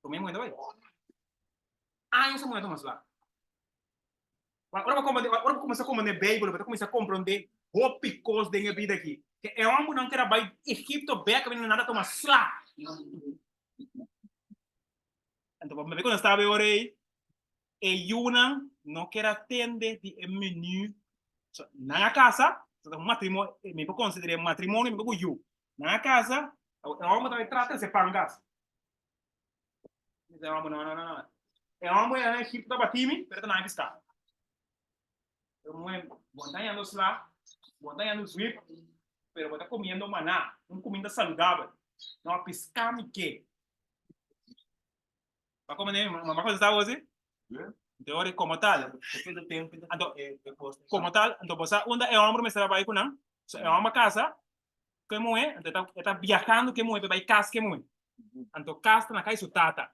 [SPEAKER 2] como muito vai. Anos muito mais lá. Agora começar a compreender bem, para começar a compreender o picos da minha vida aqui. Que é uma mulher que era vai Egipto, beca, não nada tomar slá. Então, quando eu estava orei, e Yuna não quer atender de menu na casa, um matrimônio, me considerar matrimônio, me considerar na casa, é uma mulher que trata de pangas. Não. É uma mulher na Egipto para time, pero não é pescar. É uma mulher botando lá, botando sweep, pero bota comendo maná, comida saudável. Não pescar me que. Para comer, mamãe faz isso hoje? De hora como tal. Como tal, então você onde é homem me trabalha com não? É uma casa que moe, então está viajando que moe, vai casa que moe. Então casa na casa tata.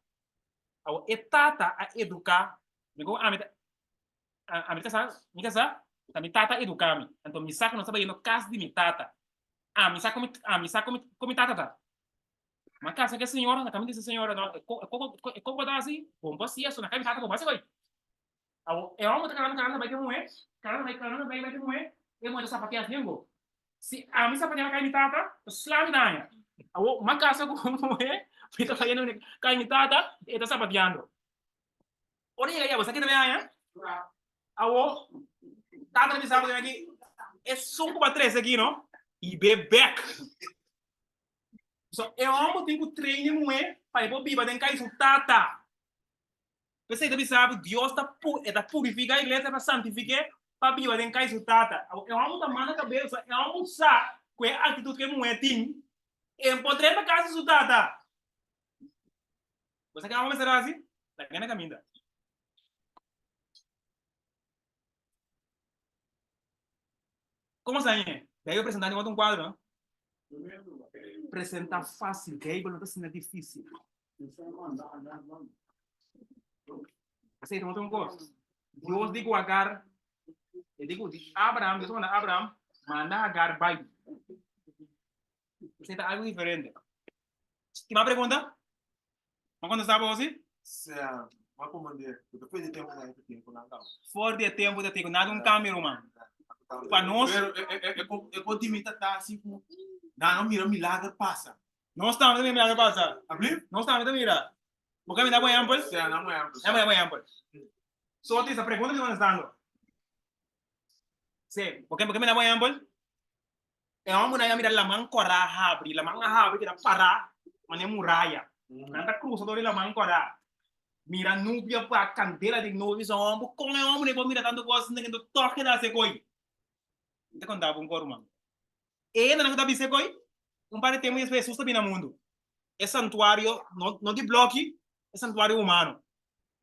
[SPEAKER 2] A etata a educar, amigo, a minha tata educar me, então me saca não sabe indo casa de minha tata, me saca como tata tá, mas casa que a senhora, na caminho dessa senhora, não, como dá assim, bom, você é só na caminho tata como você vai, é uma carana vai ter mulher, carana vai ter mulher, e mulher sapatear nenhum, se a minha sapatear na caminho tata, slave daí, uma casa como mulher Kita fazendo kain tata, eta sapateando. Ora aí, você que também aí, awo, tata me sabe aqui, é 5 para 3 aqui, não? E back. So, eu amo tenho treino moe, para eu viver dentro kai tata. Você também sabe, Deus está purificar a igreja para santificar, para viver dentro kai tata. Eu amo da mana cabeça, eu amo sa, que é a atitude que moe tem, e poder para casa tata. Você quer uma mensagem assim? Da grande caminha. Como assim? Daí eu apresentar em outro quadro, não? Apresentar fácil, que aí não está sendo difícil. Assim, não tem um gosto. Deus digo Agar, eu digo Abraham, Deus manda Abraham, manda Agar vai. Você está algo diferente. Tem uma pergunta? Mas quando estava assim?
[SPEAKER 6] Mas como dizer, depois de tempo não dá.
[SPEAKER 2] Fora de tempo, nada um câmbio, mano. Para nós,
[SPEAKER 6] é continuidade tá assim como não mira milagre passa.
[SPEAKER 2] nós estamos também mirando passar.
[SPEAKER 6] Abrir?
[SPEAKER 2] Nós estamos também mirando. Porque me dá bom exemplo.
[SPEAKER 6] Não é amplo.
[SPEAKER 2] É bom exemplo. Só tem essa pergunta que nós estamos. Sim, porque me dá bom exemplo. É uma mulher mirar la mão corá abre, la mão abre que dá parar, mas é muralha. Nada cruzador la mão corá. Mira núbia para candela de novo isso homem, com é homem que mira tanto gosto de que toque da secoi. Então contava um coruma. E não dá bem secoi. Par de tempo pessoas também no mundo. É santuário não de bloco, é santuário humano.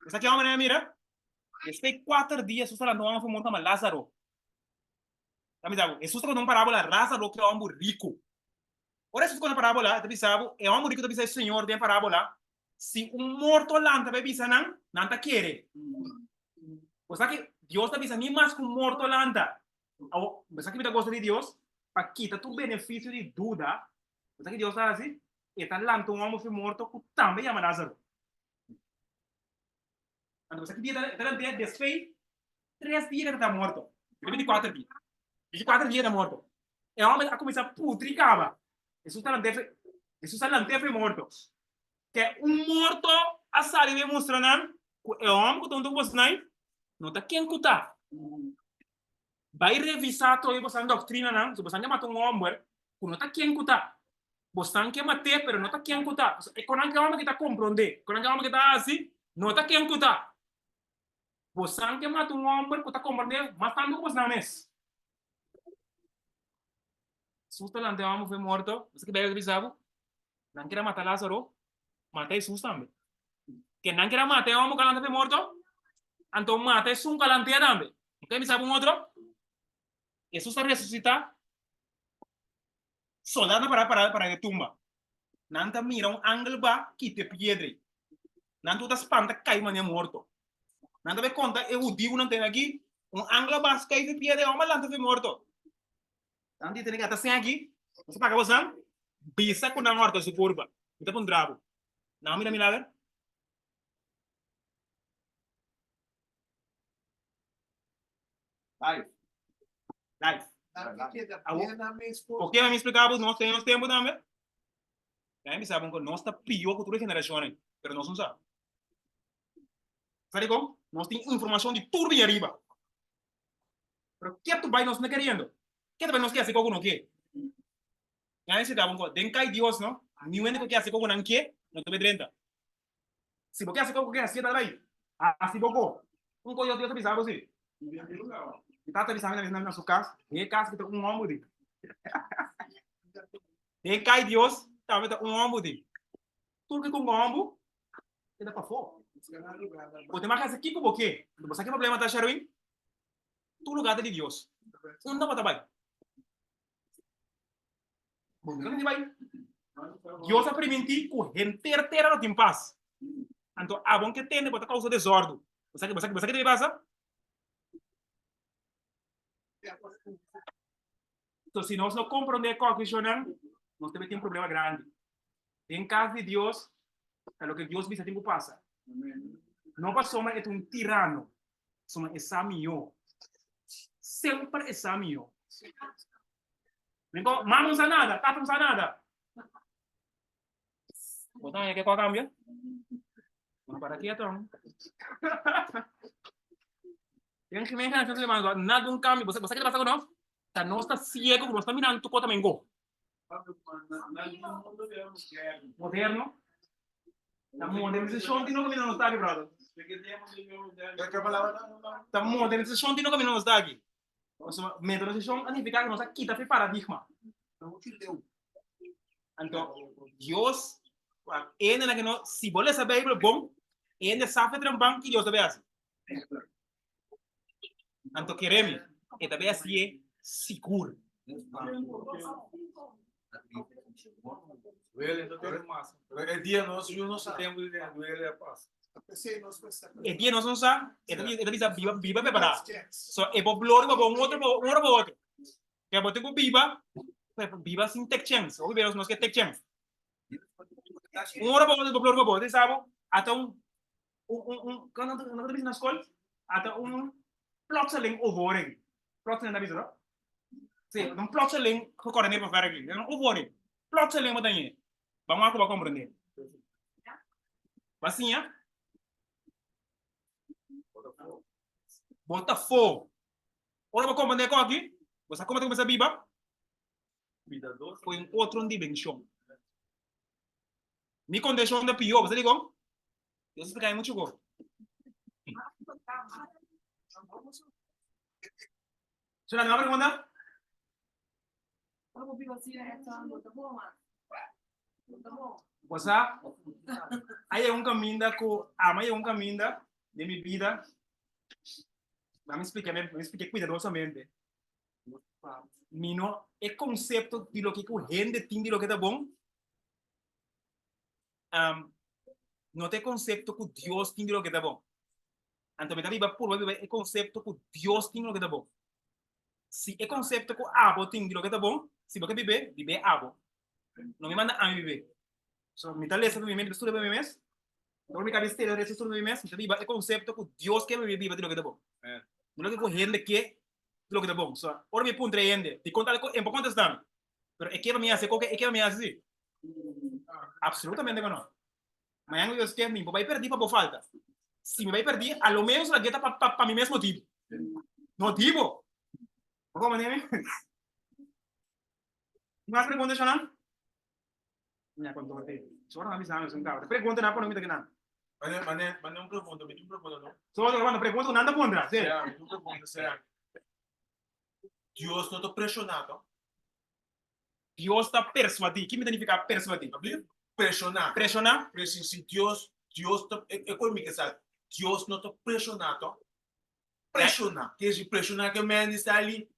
[SPEAKER 2] Isso aqui é uma mira. Después 4 días, Jesús la no fue muerto a Lázaro. Jesús con una parábola, Lázaro que é um homem rico. Ora, Jesús con una parábola, te pensaba, é um homem rico, te pensaba, Senhor, tem parábola. Se morto lanta, vai pensar, não tá querer. Pues que Dios te avisa ni más que un muerto lanta. Pues que me gosta de Dios, para quitar tu beneficio de duda. Pues que Dios está así, y está lanta un hombre muerto que también llama Lázaro. Entonces, que está después 3 días que está muerto. 24 días. 24 días está muerto. El hombre ha comenzado a putricaba. Eso está lante muerto. Que un muerto ha salido demostrando que el hombre que tú vas a não tá quem cutar. Vai revisar toda essa doutrina, não? Se você matar um homem, não tá quem cutar. Você quer matar, mas não tá quem cutar. Quando é homem que tá compreender, quando é homem que tá assim, não tá quem cutar. Você quer matar um homem que tá compreender, matando você não mesmo. Se você não tem homem foi morto, você que deve revisar, não quer matar Lázaro, mata Jesus também. Que não quer matar homem que não foi morto, então mata é um calanteia também. Ok, me sabe outro? Jesus está ressuscitado. Soldado para a tumba. Nanta mira ângulo ba que te piedre. Nanta tu espanta cai mania morto. Nanta ve conta eu digo não tem aqui ângulo ba cai te piedre uma lanta foi morto. Nanta tem que até sem aqui. Você paga você? Bisa com a morte se curva. Então põe bravo. Não mira milagre. Live. Por que me explicava? Nós temos tempo também. Me sabem que nós está pior que toda geração, mas nós não sabemos. Sabe como? Nós temos informação de tudo bem arriba. Mas o que tu vai nós não querendo? O que tu vai nós quer fazer com o não quer? Me sabem que den cai Deus, não? Ninguém quer fazer com o não quer, não te bedrenta. Se você quer fazer com o que quer, você está aí. Assim, pouco. Coisa Deus te avisava assim. Está avisando na sua casa, é casa que tem homem de. É cai Deus, também tem homem de. Tudo que com homem, é da para fora. Você marca aqui com o quê? Você que problema tá Sherwin? Tu lugar de Deus. Não dá para trabalhar. Bom, não vai. Deus a permitir que gente terra não tem paz. Então, a bom que tem por causa de desordem. Você que deve passar? Então, se nós não compreendemos qual que nós também temos um problema grande. Em caso de Deus, é o que Deus diz tempo passa. Não passou, mas é um tirano. Somos examinho. Sempre examinho. Não vamos a nada, tá não a nada. Botar aí que qual cambia? Vamos para aqui então. Tem que me enganar, nada um cambio. Você que passa com nós? Tá nós está ciego, nós está mirando tu cota mengo. Moderno? Tá modernização de novo que não está aqui, brother. Tá modernização de novo que não está aqui. Modernização significa que nós aqui tá paradigma. Então, Deus, ele é que nós, se você saber a Bíblia bom, ele sabe trampar que Deus deve fazer. Então, queremos, e também assim é seguro.
[SPEAKER 6] É dia nosso e nós temos ele é paz.
[SPEAKER 2] É dia nós não sabemos, ele diz a Bíblia preparada. Só é para glória para um outro. Que é para ter com Bíblia sem ter chance. Ou Bíblia nós quer ter chance. Outro para outro, glória para outro, sabe? Até quando nós estamos na escola, até plotseling overing. Plotseling na não? Sim, plotseling que corre nem para ver aqui. Não overing. Plotseling mas daí. Vamos lá compreender. Assim, é? Botafogo. Ora para compreender qual aqui? Você como tem que Bíblia? Foi um outro dimensão. Mi condição de pior, você ligou? Eu expliquei muito agora. Você não vai perguntar? Você, aí é caminho que a mãe é caminho de minha vida me expliqué cuidadosamente. Mino, el concepto de lo que gente tiene de lo que está bom, no te concepto que Dios tiene de lo que está bom. Entonces, me está por el concepto que Dios tiene de lo que está bom. Si el concepto que abo tiene de lo que está bom, si lo que vive abo. No me manda a mí viver. So, mi tal vez mi mente estudia mi mes. No mi cabeza de eso estudia mi mes. Entonces, viva el concepto que Dios quiere vivir de lo que está bom. No lo que gente que de lo que está bom. So, ahora me punto de te contar en poco contestar. Pero es que me hace coque, es que me hace así. Absolutamente que no. Mañana yo es que mi papá va a perder por falta. Si me va a perder, a lo menos la gueta para mi mismo tipo. No tipo. ¿Cómo me entiendes? ¿Más preguntas, Shannon? Mira, cuánto te. Solo no me saben, son cabros. Pregunta nada por no me te nada.
[SPEAKER 6] Mane un profundo, ¿no?
[SPEAKER 2] Solo cuando pregunto nada pondrá, sí.
[SPEAKER 6] Sea, un profundo, sea. Dios no te presionado.
[SPEAKER 2] Dios está persuadido. ¿Qué me significa persuadido?
[SPEAKER 6] Presionar.
[SPEAKER 2] Presionar.
[SPEAKER 6] Si Dios te, como que sabe, Dios no te presionado. Pressionar. Que se pressionar que o man está ali.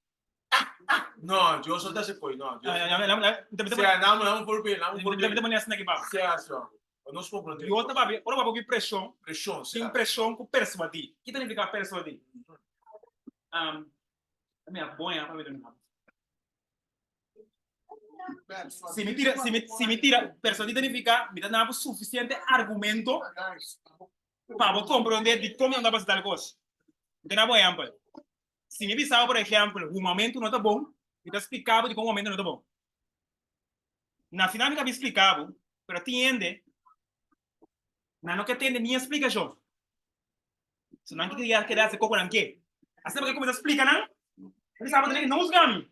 [SPEAKER 6] No, Dios não se foi, não. Dios não por bem, não por bem. Se acha. Nós compramos.
[SPEAKER 2] Dios está para ver. Ora para ver pressão.
[SPEAKER 6] Pressão.
[SPEAKER 2] Sem pressão com persuadir. O que significa persuadir? A minha boia para ver no mapa. Se me tira, persuadir significa me dá suficiente argumento para compreender de como anda a fazer tal coisa. Tem uma boa exemplo. Se me avisava, por exemplo, um momento não está bom, eu explicava de como o momento não está bom. Na final, me explicava, mas entende, não que entende minha explicação. Se não queria quedar-se com o que. Assim, porque como você explica, não? Ele sabe, não os game.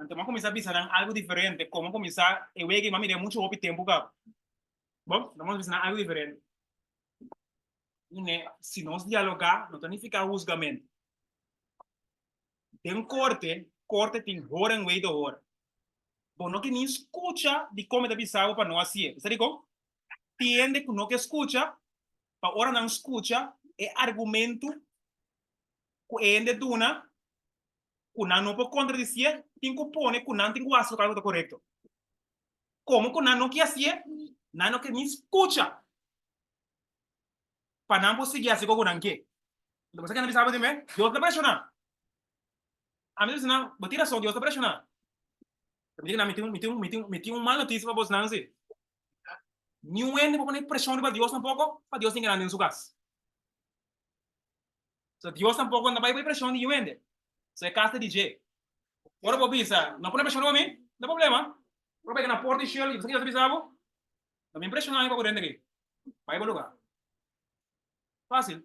[SPEAKER 2] Então, vamos começar a pensar algo diferente, como começar, eu vejo que vamos ter muito tempo, cara. Bom, vamos pensar algo diferente. Se nós dialogar, não significa julgamento. Tem corte tem hora em vez de hora. Bom, não que nem escuta de como é pensado para nós assim. Sabe como? Tiende que não que escuta, para hora não escuta, é argumento que é de duna, que não pode contradizer, tem que pôr que não tem que fazer o que está correto. Como que não que assim, não que nem escuta. Para não conseguir assim como não quer. Então, você quer não sabe de mim? Deus está pressionando. A mim, não, vou tirar só, Deus está pressionando. Me tem uma má notícia para você, não sei. Nenhum ende para poner pressão para Deus tampoco, para Deus tem grande em sua casa. So, Deus tampoco não vai pôr pressão de nenhum ende. So, é casa de DJ. Agora, vou pensar, não põe pressão para mim, não é problema. Vou pegar na porta e cheio, você quer saber, também pressionar para poder entrar aqui. Vai para o lugar. Fácil.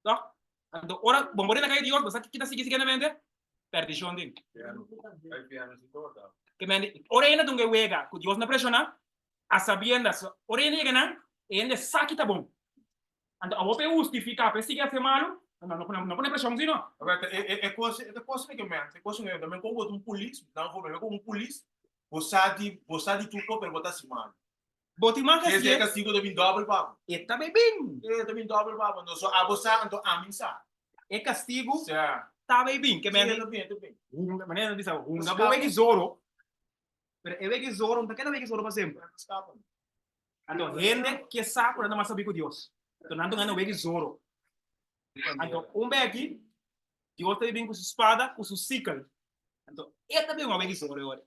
[SPEAKER 2] Então, ora, bom, na calle de Dios, você kita seguidamente, perdição din. Que mende, ora ainda tunga wega, que Dios na pressiona, a sabiendas, ora ainda chega ainda saque tá bom. Então, a você justificar, para seguir a ser malo, não põe pressão, sim, não.
[SPEAKER 6] É coisa que mente, é coisa que também como um polícia, não vou como um polícia, você de tudo para botar se mal.
[SPEAKER 2] Botimang
[SPEAKER 6] Kasi
[SPEAKER 2] kasi,
[SPEAKER 6] castigo também double papo.
[SPEAKER 2] eta bebing.
[SPEAKER 6] Também double papo. Não só abusar, então aminsar.
[SPEAKER 2] É castigo,
[SPEAKER 6] Certo.
[SPEAKER 2] tá bebing. Que mende,
[SPEAKER 6] Também.
[SPEAKER 2] maneira de saber, hunga boa que zoro. Pero é que zoro, não quer ver que zoro para sempre. Então, gente que sabe nada mais saber com Deus. Então, não tem nada que zoro. Então, aqui, Deus está bem com sua espada, com sua sickle. Então, é também uma vez que zoro agora.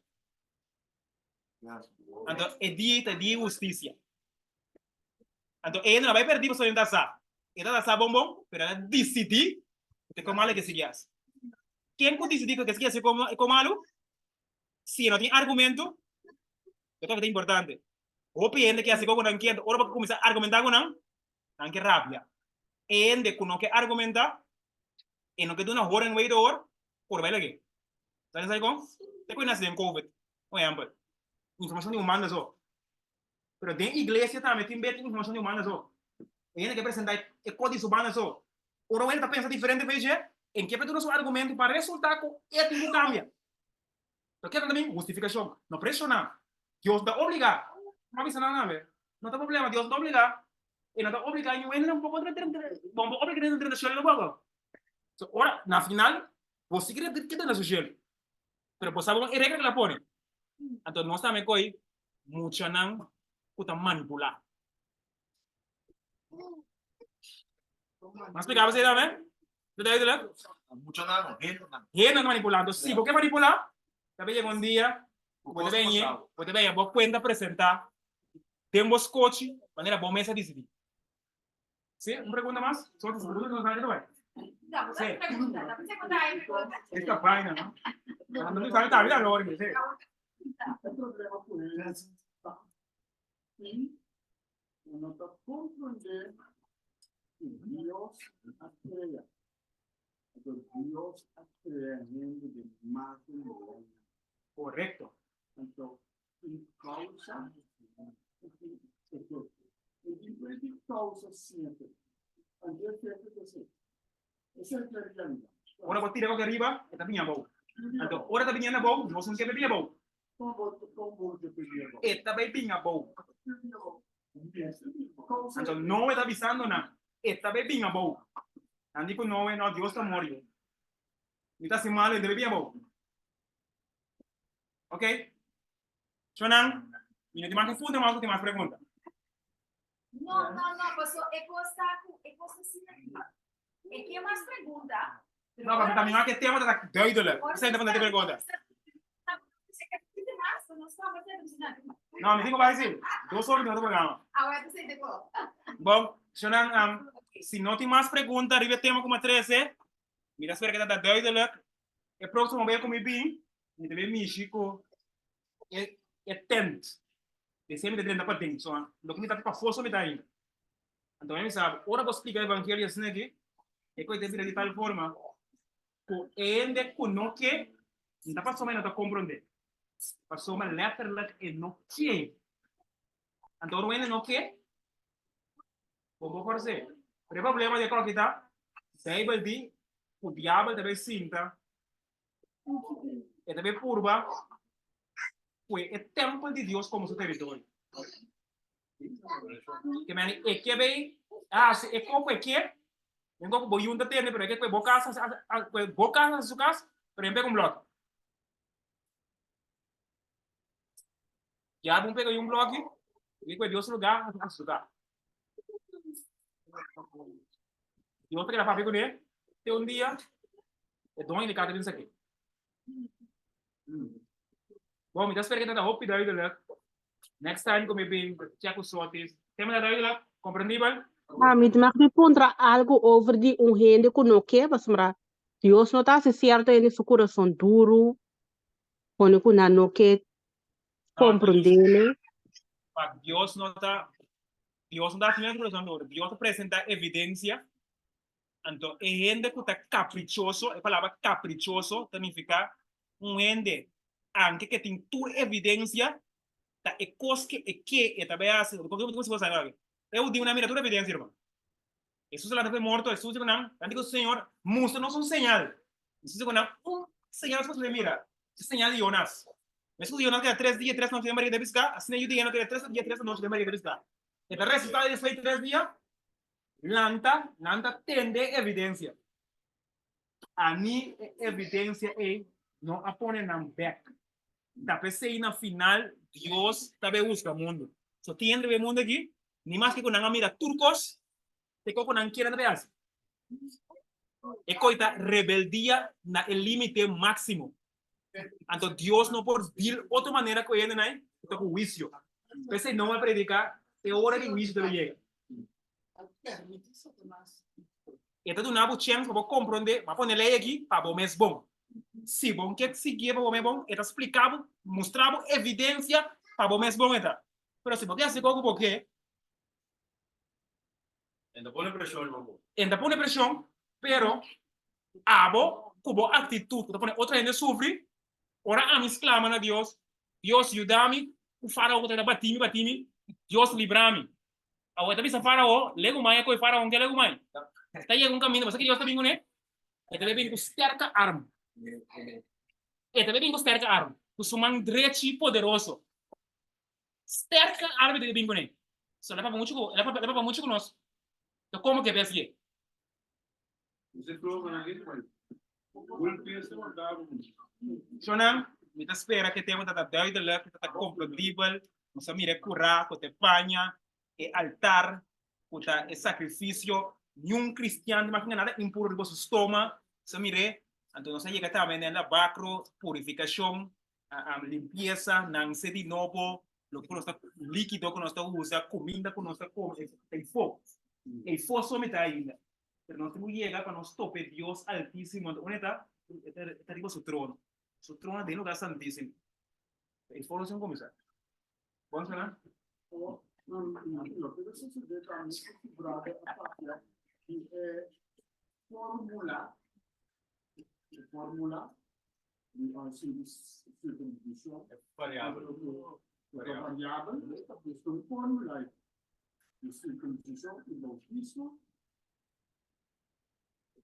[SPEAKER 2] Então, é dia de justiça. Então, ele não vai perder para sua orientação. Ele está bom, pero ele decide que como malo que sigas. Quem que decide que sigas como malo? Se não tem argumento, isso é importante. O gente que hace como não quer, ora para começar a argumentar com não que rabia. Gente que não quer argumentar, e não quer dar uma hora em vez de hora, por vai aqui. Sabe como? Te conhece em COVID, por exemplo. Informação humana só. Pero dentro da igreja também tem bem informação humana só. Ele que apresentar é código humano só. Ora ele está pensando diferente, veja, em que pedir o seu argumento para resultar com ético cambia. Porque também justificação, não pressionar. Deus está obrigado. Não avisa nada, não tem problema, Deus está obrigado. e não tá obrigado a ir um pouco vamos obrigar a entrar no logo. So, ora, na final, você quer que tenha social. Pero pues sabemos regra que la pone. Entonces nós também coi mucha não puta manipular. Mas explicar você também? Você tá aí,
[SPEAKER 6] Mucho nada, gente, nada.
[SPEAKER 2] não manipular. Então, se você manipular, também chega dia, pode bem, vou cuenta apresentar, temos coach, maneira boa mesa decidir. Sim? Uma pergunta mais? Só que pergunta não vai vai.
[SPEAKER 1] Não, você
[SPEAKER 2] Sim.
[SPEAKER 1] pergunta, dá pra você contar aí, pergunta.
[SPEAKER 2] Esta vaina, não? Não sabe tá vida agora, sim.
[SPEAKER 7] O problema com eles sim, não está compreendendo que Deus a crea. Deus a criando de máquina.
[SPEAKER 2] Correcto.
[SPEAKER 7] Então, em causa, em causa sempre. Antes sempre assim. Essa é a realidade.
[SPEAKER 2] Ora vou tirar aqui arriba, está vinha bom. Então, ora está vinha bom, nós não queremos vinha bom.
[SPEAKER 7] Como você pediu?
[SPEAKER 2] Está bem vinha bom. Então, não está avisando nada. Está bem vinha bom. Andi com não, não, Deus está morto. Não está se mal, ele vinha bom. Ok? Chonan, e não tem mais que mas tem mais pergunta.
[SPEAKER 1] Não, pastor, é coisa assim. É que é mais pergunta.
[SPEAKER 2] Não, mas também não é que tema está doido lá. Você ainda vai ter pergunta.
[SPEAKER 1] Você quer que te massa? Não está batendo nada.
[SPEAKER 2] Não, me diga mais assim. 2 horas de outro programa.
[SPEAKER 1] Agora você tem que.
[SPEAKER 2] Bom, Chonan, se não tem mais pergunta, arriba tema como 13. Mira, espera que está doido lá. O próximo vez como bem, e também México é tent. De sempre de 30 para 30. Só, lo que me está para força me está aí. Então, ele sabe, ora vou explicar o evangelho assim aqui. É coisa de tal forma que ele conoce, não está para somente não compreender. Para somente letterlijk e não quer. Então, ele não quer. Como por ser? O problema de qual que está? Bible diz, o diabo também sinta. E também purba. Foi o templo de Deus como seu território. Que me é que bem, se é como é que vengo com boiunda tem, pero é que boca a sua casa, pero em pega bloco. Já vamos pegar bloco e que Deus lugar a sua casa. Deus pega a papel com ele, tem dia, é dono de cada vez aqui. Bom, me dá espera que está hope daí do lado. Next time como bem check os sortes. Tema daí do lado, compreendível?
[SPEAKER 4] Me mag responder algo over die onheinde que mas mara Deus não está se certo em seu coração duro, quando que não que compreender.
[SPEAKER 2] Deus não está haciendo coração duro. Deus apresenta evidência. Então, é gente que está caprichoso, a palavra caprichoso significa gente que tem tua evidência, tá é coisa que é também assim, como se fosse algo. Eu digo na mira tua evidência, irmão. Jesus lá foi morto, Jesus digo não, digo Senhor, mostra-nos um sinal. Jesus digo não, sinal se você mira, esse sinal de Jonas. Mas o Jonas tem 3 dias, 3 noites de Maria de pescar, assim eu digo não tem 3 dias, 3 noites de Maria de pescar. E o resultado desses 3 dias, Lanta tende evidência. A minha evidência é não apone na back. Da PC na final, Deus também busca o mundo. So tiende o mundo aqui, nem mais que com a mira turcos, te com a queira de assim. É coisa rebeldia na limite máximo. Então Deus não pode vir outra maneira com ele, né? Então com juízo. PC não vai predicar, é hora que o juízo deve chegar. Então, não há chance para compreender, mas põe lei aqui para o mês bom. Se bom que seguir para o mês bom, está explicado, mostrado evidência para o mês bom. Mas se você assim, como porque ainda põe pressão, pero abo, como atitude, põe outra gente sofre, ora a mim exclama a Deus, Deus ajuda-me, o faraó que está batendo, Deus livra-me. Agora também se faraó, lego mais que o faraó que lego mais. Está aí um caminho, mas aqui Deus está vindo, né? E também vem com sterca arma. E também vem com sterca arma. Com sua mão direita poderoso. Sterca arma de vem com ele. So, lepa mucho con nos. Yo como que ves aquí.
[SPEAKER 6] Você prova na guerra, mas o pensa não dá
[SPEAKER 2] So, nang, mita espera que temos tata duidelijk, tata compatibel, nossa mire curar, que te paña, e altar, que e sacrificio, nenhum cristiano, mas nada impuro de vosso estômago, so mire, então nós chega também na bacro, purificação, limpeza, não se de novo, lo que nós líquido que nós usa, comida que nós come, e fogo. E fogo só me dá ainda. Pero nós temos que chegar para nós tope Deus altíssimo, onde está? Está riba su trono. Su trono de lugar santíssimo. E fogo sem começar. Vamos lá?
[SPEAKER 7] Tranquilo, pero eso se debe también configurar a partir de fórmula, circundição, variável, questão fórmula, de circundição e bautismo.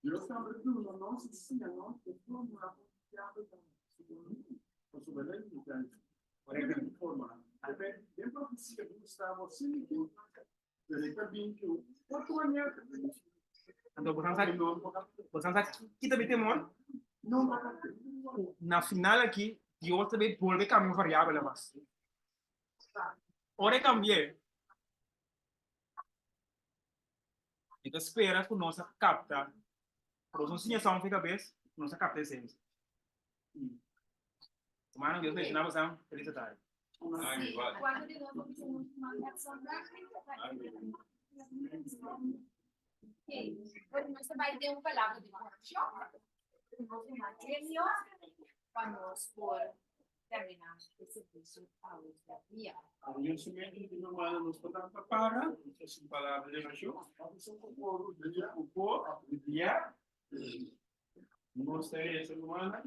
[SPEAKER 7] Deus está abrindo na nossa ensina, não? Que fórmula variável da possibilidade de fórmula. Dentro da ciência do Estado, assim, ele também que o outro maneira.
[SPEAKER 2] Então, você sabe que também tem amor? Na final aqui, Deus também volve a caminho variável, mas. Ora cambiar. Então, espera que nós capta. Para nós ensinar fica bem, nós capta a essência. Mano, Deus deixa na você feliz tarde.
[SPEAKER 1] Sí, cuando de nuevo hicimos una sonda, bueno, no se va a ir de un palabra de corrección, una gremio, vamos por terminar el servicio a nuestra vía.
[SPEAKER 6] O conhecimento de uma maneira nos podemos preparar, essas palavras de oração, o povo, dia, mostrei essa semana.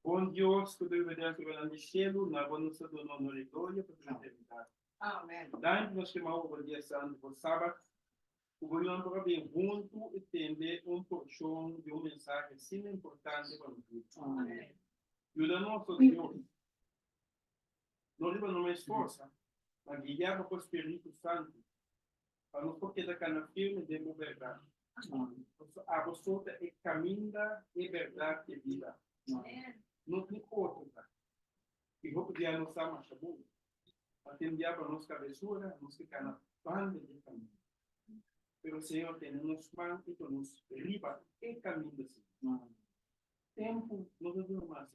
[SPEAKER 6] Bom Deus, que deve dar sobre o cielo, na bonança do nome de glória para a eternidade.
[SPEAKER 1] Amém.
[SPEAKER 6] Daí nós chamamos o dia santo, o sábado, o governo para bem junto e entender porção de mensagem sim importante para o grupo.
[SPEAKER 1] Amém.
[SPEAKER 6] Ajuda-nos, Deus. Nós não mais força, mas guiar para o Espírito Santo, para nós porque da cana firme de verdade. A pessoa é caminho e verdade e vida. Não tem outra. E vou pedir a nossa marcha boa. Atender para nossa cabeçura, nossa cana banda de caminho. Pero o Senhor tem nos mãos e nos riba e caminho assim. Tempo, nós não temos mais.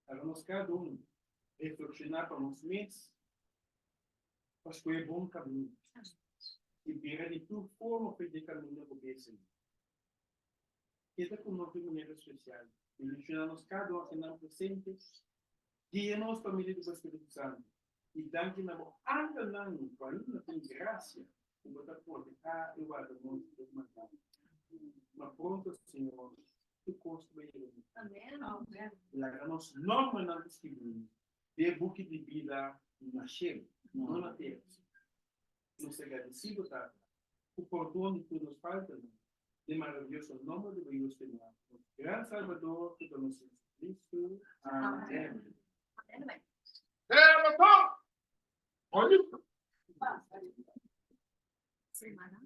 [SPEAKER 6] Para nós cada reflexionar para nós mesmos, mas que é bom caminho. E ver de tudo forma para de caminho para o Senhor. Esta com uma maneira especial. Ilusionar-nos cada um presente, guia-nos família do Espírito Santo. E dá-nos na anda não, para não tem graça, o botar por eu guardo muito de matar. Mas pronto, Senhor, tu construí ele.
[SPEAKER 1] Amém.
[SPEAKER 6] La nos norma na escritura, de buque de vida na cheia, não na terra. Nos agradecido, tá? O perdão de tudo nos falta, de maravilhoso nome de Deus Senhor. Grande Salvador, que nos Cristo. Amém.
[SPEAKER 1] Amém.
[SPEAKER 6] Olha.
[SPEAKER 1] Semana.